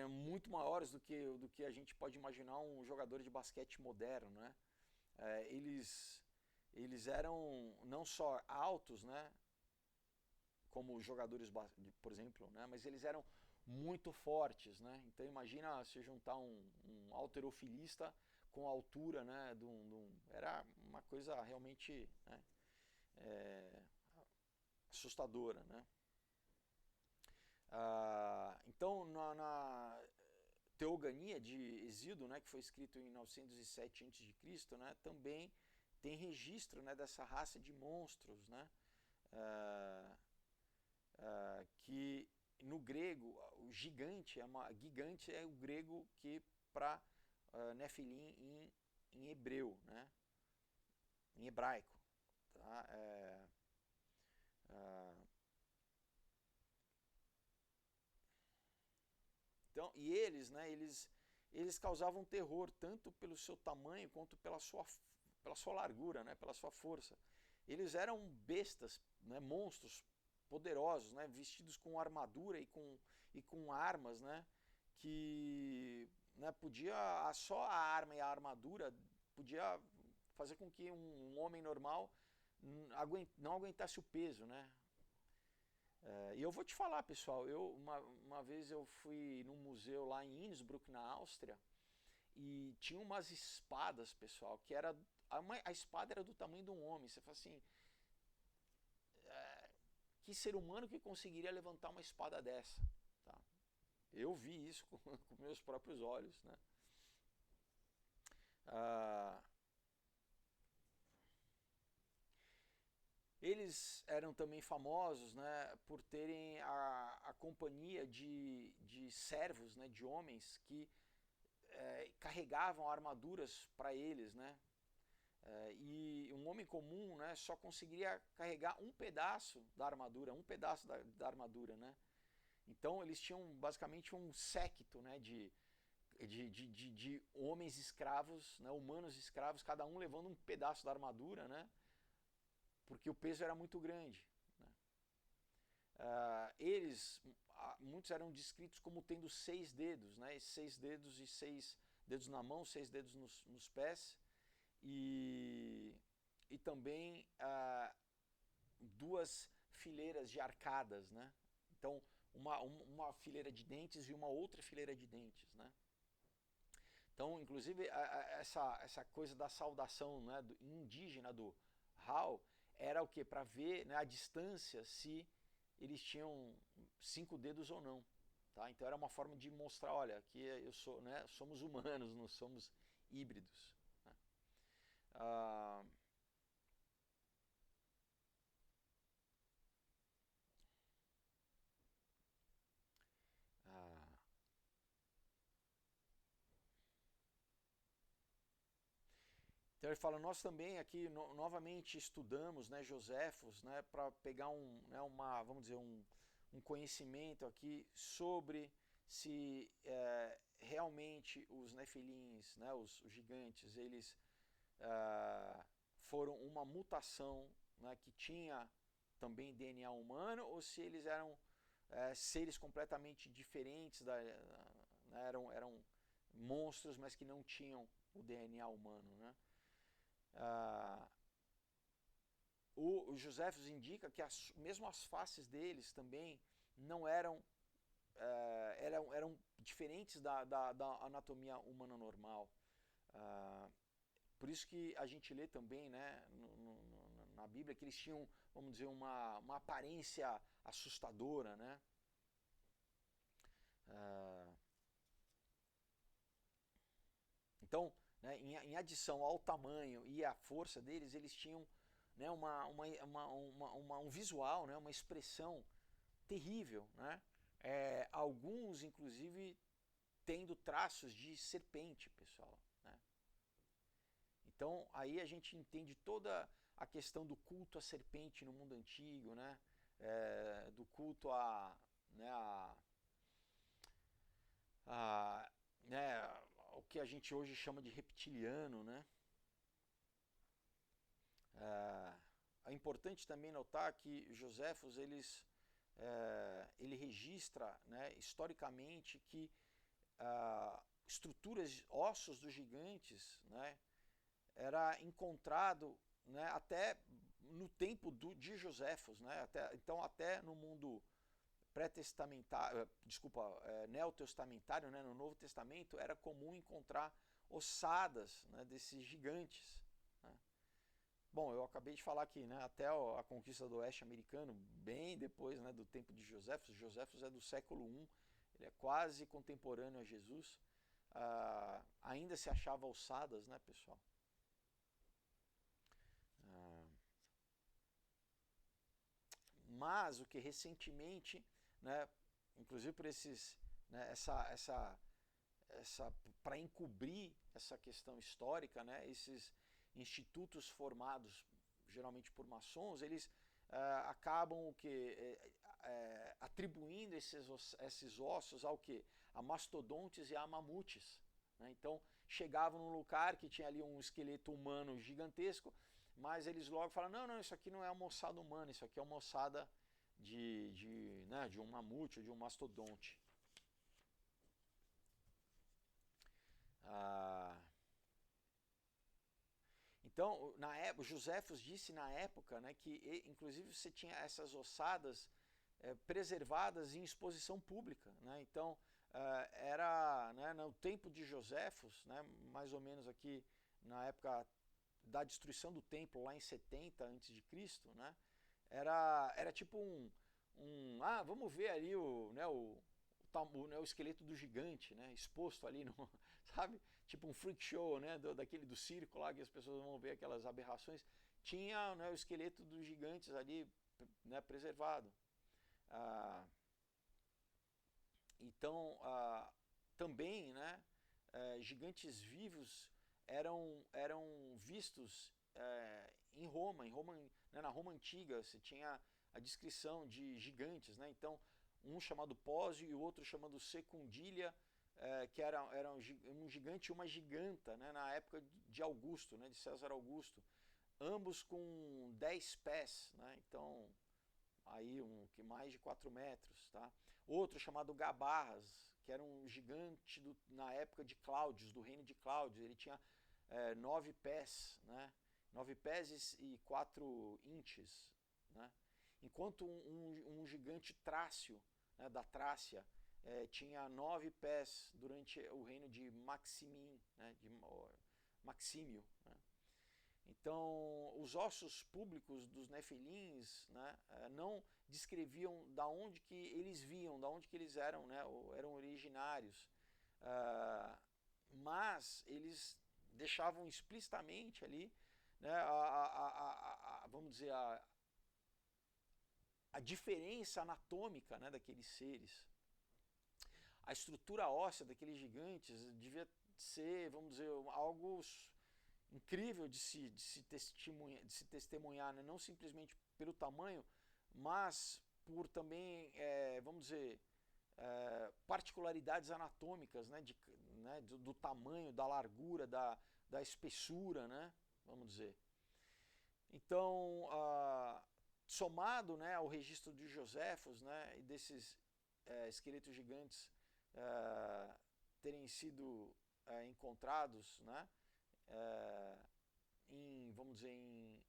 muito maiores do que a gente pode imaginar um jogador de basquete moderno, né? Eles eram não só altos, né? Como jogadores, por exemplo, né? Mas eles eram muito fortes, né? Então imagina se juntar um halterofilista com a altura, né? Era uma coisa realmente, né? Assustadora, né? Então na Teogania de Hesíodo, né, que foi escrito em 907 a.C., né, também tem registro, né, dessa raça de monstros, né, que no grego o gigante gigante é o grego que para Nefilim em hebreu, né, em hebraico, tá? Então, e eles, né, eles causavam terror tanto pelo seu tamanho quanto pela sua largura, né, pela sua força. Eles eram bestas, né, monstros poderosos, né, vestidos com armadura e com armas, né, que, né, só a arma e a armadura podia fazer com que um homem normal não aguentasse o peso, né? E eu vou te falar, pessoal, uma vez eu fui num museu lá em Innsbruck, na Áustria, e tinha umas espadas, pessoal, que a espada era do tamanho de um homem. Você fala assim, que ser humano que conseguiria levantar uma espada dessa? Tá? Eu vi isso com meus próprios olhos, né? Eles eram também famosos, né, por terem a companhia de servos, né, de homens que carregavam armaduras para eles, né? E um homem comum, né, só conseguiria carregar um pedaço da armadura, da armadura, né? Então eles tinham basicamente um séquito, né, de homens escravos, né, humanos escravos, cada um levando um pedaço da armadura, né? Porque o peso era muito grande, né? Muitos eram descritos como tendo 6 dedos, né? 6 dedos e 6 dedos na mão, 6 dedos nos pés, e também 2 fileiras de arcadas, né? Então uma fileira de dentes e uma outra fileira de dentes, né? Então, inclusive, essa coisa da saudação, né, indígena do Hal era o que? Para ver, né, a distância se eles tinham 5 dedos ou não. Tá? Então era uma forma de mostrar, olha, que né, somos humanos, não somos híbridos. Né? Ah, ah, Então ele fala, nós também aqui novamente estudamos, né, Joséfos, né, para pegar vamos dizer, um conhecimento aqui sobre se realmente os nefilins, né, os gigantes, eles foram uma mutação, né, que tinha também DNA humano, ou se eles eram seres completamente diferentes, né, eram monstros, mas que não tinham o DNA humano, né? O Joséfos indica que mesmo as faces deles também não eram diferentes da anatomia humana normal. Por isso que a gente lê também, né, na Bíblia, que eles tinham, vamos dizer, uma aparência assustadora, né? Então, né, em adição ao tamanho e à força deles, eles tinham, né, um visual, né, uma expressão terrível, né? Alguns, inclusive, tendo traços de serpente, pessoal. Né? Então, aí a gente entende toda a questão do culto à serpente no mundo antigo, né? Do culto né, né, o que a gente hoje chama de reptiliano, né? É importante também notar que Joséfos ele registra, né, historicamente que estruturas, ossos dos gigantes, né, era encontrado, né, até no tempo de Joséfos, né, então até no mundo pré-testamentário, neotestamentário, né, no Novo Testamento, era comum encontrar ossadas, né, desses gigantes. Né. Bom, eu acabei de falar aqui, né, até a conquista do oeste americano, bem depois, né, do tempo de Joséfos. Joséfos é do século I, ele é quase contemporâneo a Jesus. Ainda se achava ossadas, né, pessoal? Mas o que recentemente, né, inclusive por esses, né, para encobrir essa questão histórica, né, esses institutos formados geralmente por maçons, eles acabam o que atribuindo esses ossos ao que? A mastodontes e a mamutes. Né? Então chegavam num lugar que tinha ali um esqueleto humano gigantesco, mas eles logo falam, não, isso aqui não é uma ossada humana, isso aqui é uma ossada de um mamute ou de um mastodonte. Então, na época, Joséfos disse na época, né, que inclusive você tinha essas ossadas preservadas em exposição pública. Né? Então, era, né, no tempo de Joséfos, né, mais ou menos aqui na época da destruição do templo, lá em 70 a.C., né, era tipo vamos ver ali o esqueleto do gigante, né, exposto ali, no, sabe? Tipo um freak show, né, daquele do circo lá, que as pessoas vão ver aquelas aberrações. Tinha, né, o esqueleto dos gigantes ali, né, preservado. Então, também, né, gigantes vivos eram vistos em Roma, né, na Roma antiga. Você tinha a descrição de gigantes, né? Então, um chamado Pósio e o outro chamado Secundília, que era um gigante e uma giganta, né, na época de Augusto, né, de César Augusto, ambos com 10 pés, né? Então, aí que mais de 4 metros, tá? Outro chamado Gabarras, que era um gigante na época de Cláudios, do reino de Cláudios. Ele tinha 9 pés, né? 9 pés e 4 inches, né? Enquanto um gigante trácio, né, da Trácia, tinha 9 pés durante o reino de Maximim, né, de Maxímio. Né? Então, os ossos públicos dos nefilins, né, não descreviam da onde que eles viam, da onde que eles eram, né, eram originários, mas eles deixavam explicitamente ali, né, vamos dizer, a diferença anatômica, né, daqueles seres. A estrutura óssea daqueles gigantes devia ser, vamos dizer, algo incrível de se testemunhar, né? Não simplesmente pelo tamanho, mas por também, vamos dizer, particularidades anatômicas, né? Do tamanho, da largura, da espessura, né? Vamos dizer. Então, somado, né, ao registro de Joséfos, né, e desses esqueletos gigantes terem sido encontrados, né, vamos dizer, em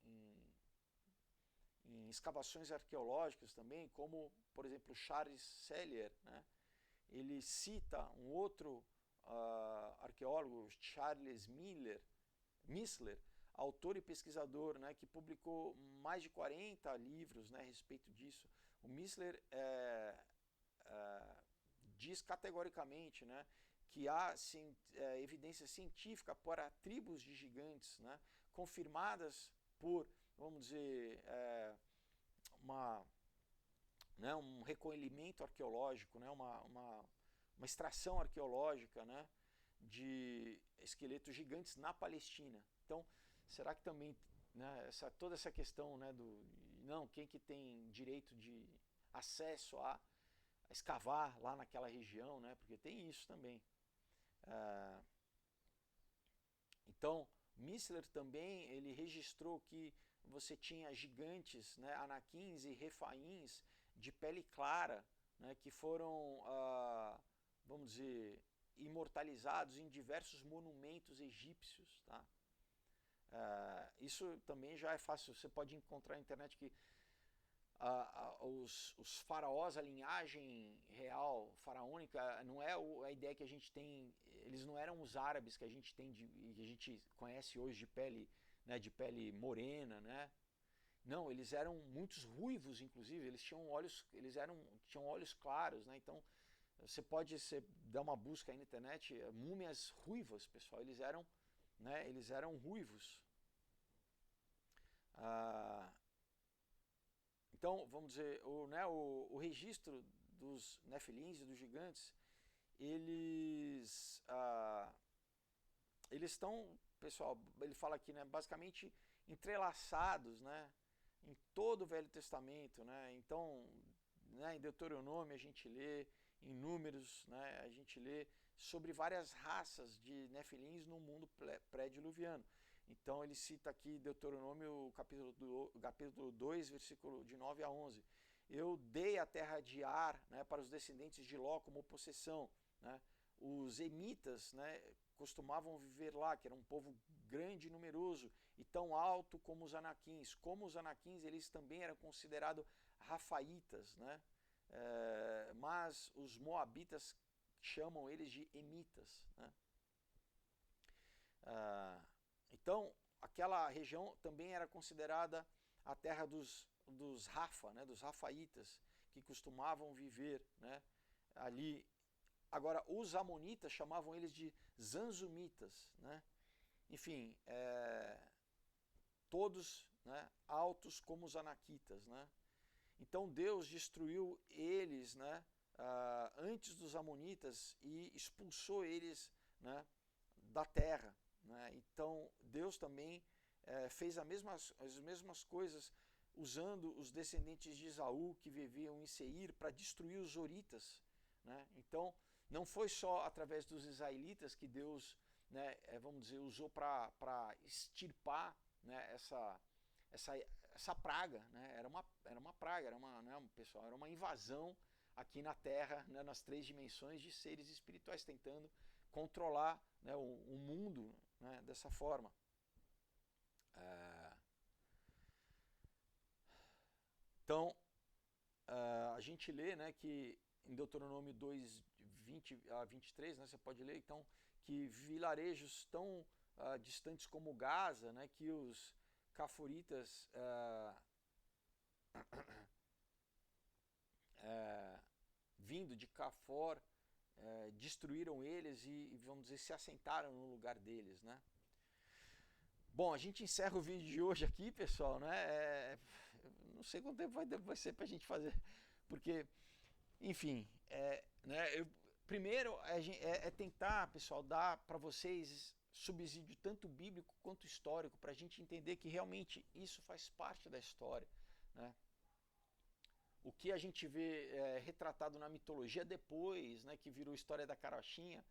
escavações arqueológicas também, como, por exemplo, Charles Sellier, né, ele cita um outro arqueólogo, Charles Missler, autor e pesquisador, né, que publicou mais de 40 livros, né, a respeito disso. O Missler diz categoricamente, né, que há evidência científica para tribos de gigantes, né, confirmadas por, vamos dizer, um recolhimento arqueológico, né, uma extração arqueológica, né, de esqueletos gigantes na Palestina. Então, será que também, né, toda essa questão, né, quem que tem direito de acesso a escavar lá naquela região, né, porque tem isso também. Então, Missler também ele registrou que você tinha gigantes, né, anaquins e refaíns de pele clara, né, que foram, vamos dizer, imortalizados em diversos monumentos egípcios, tá? Isso também já é fácil, você pode encontrar na internet que os faraós, a linhagem real faraônica, não é a ideia que a gente tem, eles não eram os árabes que a gente tem, que a gente conhece hoje de pele, né, de pele morena, né? Não, eles eram muitos ruivos, inclusive, eles tinham olhos claros, né? Então você pode dar uma busca aí na internet, múmias ruivas, pessoal, eles eram ruivos. Então, vamos dizer, o registro dos nefilins e dos gigantes, eles estão, pessoal, ele fala aqui, né, basicamente entrelaçados, né, em todo o Velho Testamento, né? Então, né, em Deuteronômio a gente lê, em Números, né, a gente lê sobre várias raças de nefilins no mundo pré-diluviano. Então ele cita aqui Deuteronômio capítulo 2, versículo de 9 a 11. Eu dei a terra de Ar, né, para os descendentes de Ló como possessão, né? Os emitas, né, costumavam viver lá, que era um povo grande e numeroso, e tão alto como os anaquins. Como os anaquins, eles também eram considerados rafaitas, né? Mas os moabitas chamam eles de emitas, né? Então, aquela região também era considerada a terra dos Rafa, né, dos Rafaitas, que costumavam viver, né, ali. Agora, os amonitas chamavam eles de Zanzumitas, né? Enfim, todos, né, altos como os anaquitas, né? Então Deus destruiu eles, né, antes dos amonitas e expulsou eles, né, da terra, né? Então Deus também fez as mesmas coisas usando os descendentes de Esaú que viviam em Seir para destruir os horitas, né? Então não foi só através dos israelitas que Deus, né, vamos dizer, usou para extirpar, né, essa praga, né? Era uma praga, pessoal, era uma invasão aqui na Terra, né, nas 3 dimensões, de seres espirituais tentando controlar, né, o mundo, né, dessa forma. Então, a gente lê, né, que em Deuteronômio 2, 20 a 23, né, você pode ler, então, que vilarejos tão distantes como Gaza, né, que os caforitas vindo de Cafor destruíram eles e, vamos dizer, se assentaram no lugar deles, né? Bom, a gente encerra o vídeo de hoje aqui, pessoal, né? Não sei quanto tempo vai ser pra gente fazer, porque, enfim, né? Primeiro é tentar, pessoal, dar para vocês subsídio tanto bíblico quanto histórico, para a gente entender que realmente isso faz parte da história, né? O que a gente vê retratado na mitologia depois, né, que virou história da carochinha,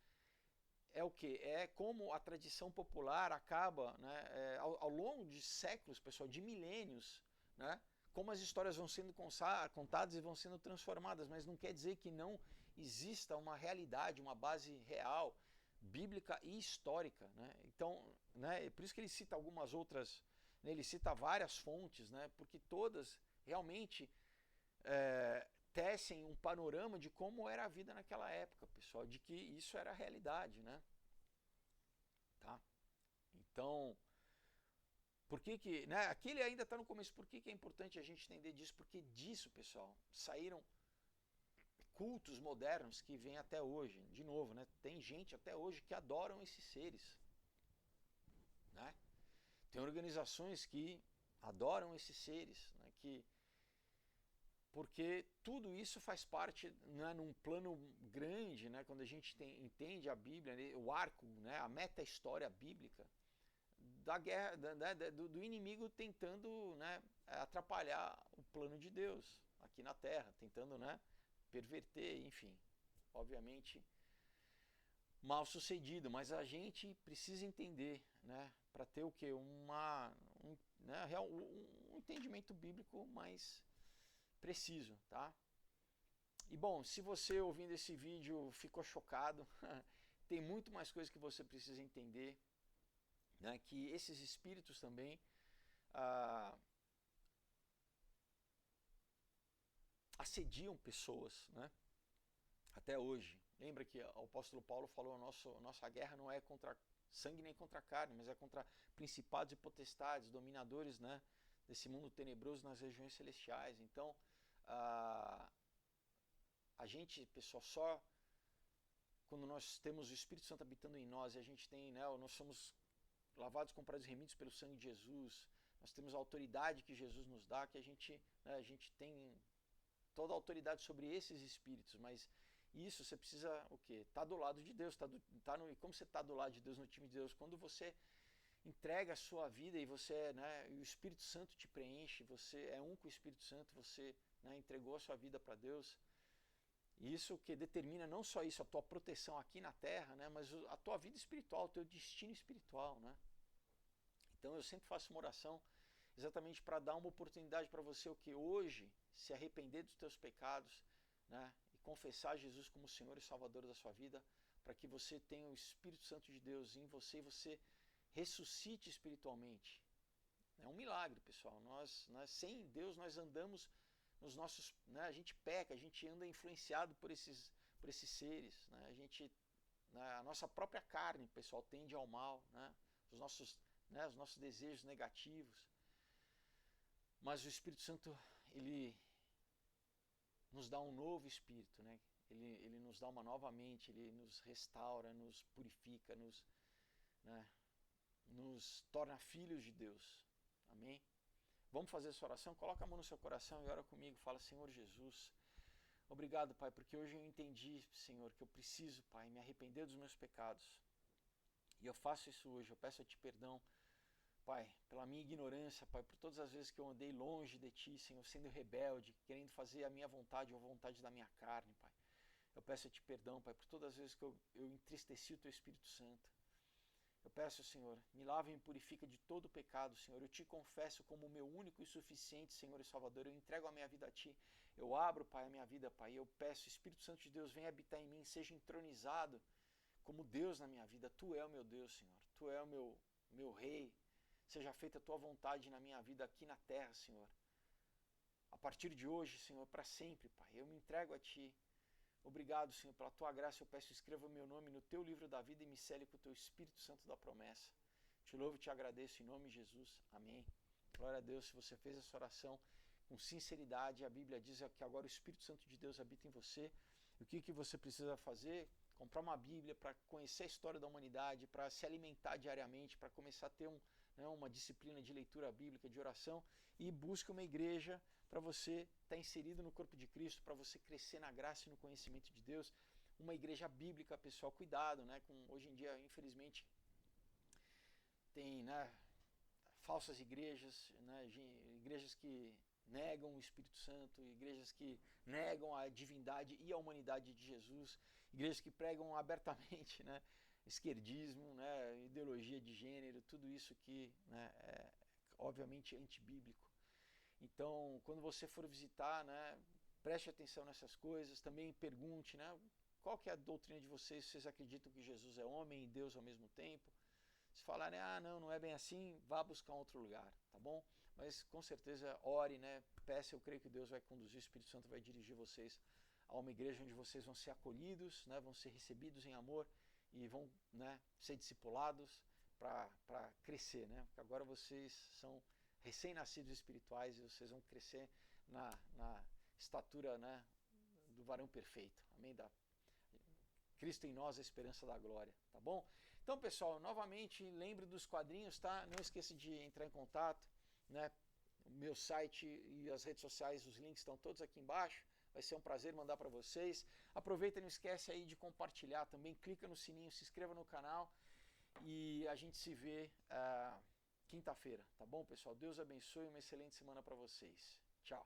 é o que? É como a tradição popular acaba, né, ao longo de séculos, pessoal, de milênios, né, como as histórias vão sendo contadas e vão sendo transformadas, mas não quer dizer que não exista uma realidade, uma base real, bíblica e histórica, né? Então, né, por isso que ele cita algumas outras, né, ele cita várias fontes, né, porque todas realmente tecem um panorama de como era a vida naquela época, pessoal, de que isso era a realidade, né? Tá? Então, por que, né, aqui ele ainda está no começo, por que é importante a gente entender disso? Porque disso, pessoal, saíram cultos modernos que vêm até hoje, de novo, né? Tem gente até hoje que adoram esses seres, né? Tem organizações que adoram esses seres, né, porque tudo isso faz parte, né, num plano grande, né, quando a gente entende a Bíblia, né, o arco, né, a meta-história bíblica da guerra, do inimigo tentando, né, atrapalhar o plano de Deus aqui na Terra, tentando, né, perverter, enfim, obviamente mal sucedido, mas a gente precisa entender, né, para ter o que? Um entendimento bíblico mais preciso, tá? E bom, se você ouvindo esse vídeo ficou chocado, tem muito mais coisas que você precisa entender, né? Que esses espíritos também assediam pessoas, né? Até hoje. Lembra que o apóstolo Paulo falou: nossa guerra não é contra sangue nem contra carne, mas é contra principados e potestades, dominadores, né, desse mundo tenebroso nas regiões celestiais. Então, a gente, pessoal, só quando nós temos o Espírito Santo habitando em nós e a gente tem, né, nós somos lavados, comprados e remidos pelo sangue de Jesus, nós temos a autoridade que Jesus nos dá, que né, a gente tem toda a autoridade sobre esses espíritos, mas isso você precisa o quê? Tá do lado de Deus, como você está do lado de Deus, no time de Deus? Quando você entrega a sua vida e você, né, e o Espírito Santo te preenche, você é um com o Espírito Santo, você, né, entregou a sua vida para Deus. Isso que determina não só isso, a tua proteção aqui na terra, né, mas a tua vida espiritual, o teu destino espiritual, né? Então eu sempre faço uma oração exatamente para dar uma oportunidade para você o que hoje se arrepender dos teus pecados, né, e confessar Jesus como Senhor e Salvador da sua vida, para que você tenha o Espírito Santo de Deus em você e você ressuscite espiritualmente. É um milagre, pessoal. Nós sem Deus nós andamos nos nossos, né, a gente peca, a gente anda influenciado por esses seres, né, a nossa própria carne, pessoal, tende ao mal, né, os nossos desejos negativos. Mas o Espírito Santo, ele nos dá um novo espírito, né? Ele nos dá uma nova mente, ele nos restaura, nos purifica, né, nos torna filhos de Deus. Amém? Vamos fazer essa oração? Coloca a mão no seu coração e ora comigo. Fala: Senhor Jesus, obrigado, Pai, porque hoje eu entendi, Senhor, que eu preciso, Pai, me arrepender dos meus pecados. E eu faço isso hoje. Eu peço a Ti perdão, Pai, pela minha ignorância, Pai, por todas as vezes que eu andei longe de Ti, Senhor, sendo rebelde, querendo fazer a minha vontade ou a vontade da minha carne, Pai. Eu peço a Ti perdão, Pai, por todas as vezes que eu entristeci o Teu Espírito Santo. Eu peço, Senhor, me lava e me purifica de todo o pecado, Senhor. Eu Te confesso como o meu único e suficiente Senhor e Salvador. Eu entrego a minha vida a Ti. Eu abro, Pai, a minha vida, Pai. Eu peço, Espírito Santo de Deus, venha habitar em mim, seja entronizado como Deus na minha vida. Tu é o meu Deus, Senhor. Tu é o meu Rei. Seja feita a Tua vontade na minha vida aqui na terra, Senhor. A partir de hoje, Senhor, para sempre, Pai, eu me entrego a Ti. Obrigado, Senhor, pela Tua graça. Eu peço, escreva o meu nome no Teu livro da vida e me cele com o Teu Espírito Santo da promessa. Te louvo e Te agradeço em nome de Jesus. Amém. Glória a Deus. Se você fez essa oração com sinceridade, a Bíblia diz que agora o Espírito Santo de Deus habita em você. E o que você precisa fazer? Comprar uma Bíblia para conhecer a história da humanidade, para se alimentar diariamente, para começar a ter uma disciplina de leitura bíblica, de oração, e busca uma igreja para você estar inserido no corpo de Cristo, para você crescer na graça e no conhecimento de Deus. Uma igreja bíblica, pessoal, cuidado, né? Hoje em dia, infelizmente, tem, né, falsas igrejas, né, igrejas que negam o Espírito Santo, igrejas que negam a divindade e a humanidade de Jesus, igrejas que pregam abertamente, né, esquerdismo, né, ideologia de gênero, tudo isso que, né, é obviamente antibíblico. Então, quando você for visitar, né, preste atenção nessas coisas, também pergunte, né, qual que é a doutrina de vocês, vocês acreditam que Jesus é homem e Deus ao mesmo tempo? Se falarem, não é bem assim, vá buscar um outro lugar, tá bom? Mas com certeza ore, né, peça, eu creio que Deus vai conduzir, o Espírito Santo vai dirigir vocês a uma igreja onde vocês vão ser acolhidos, né, vão ser recebidos em amor e vão, né, ser discipulados para crescer, né? Porque agora vocês são recém-nascidos espirituais e vocês vão crescer na estatura, né, do varão perfeito. Amém? Cristo em nós, a esperança da glória, tá bom? Então, pessoal, novamente, lembre dos quadrinhos, tá? Não esqueça de entrar em contato, né? O meu site e as redes sociais, os links estão todos aqui embaixo. Vai ser um prazer mandar para vocês. Aproveita e não esquece aí de compartilhar também. Clica no sininho, se inscreva no canal e a gente se vê quinta-feira, tá bom, pessoal? Deus abençoe e uma excelente semana para vocês. Tchau.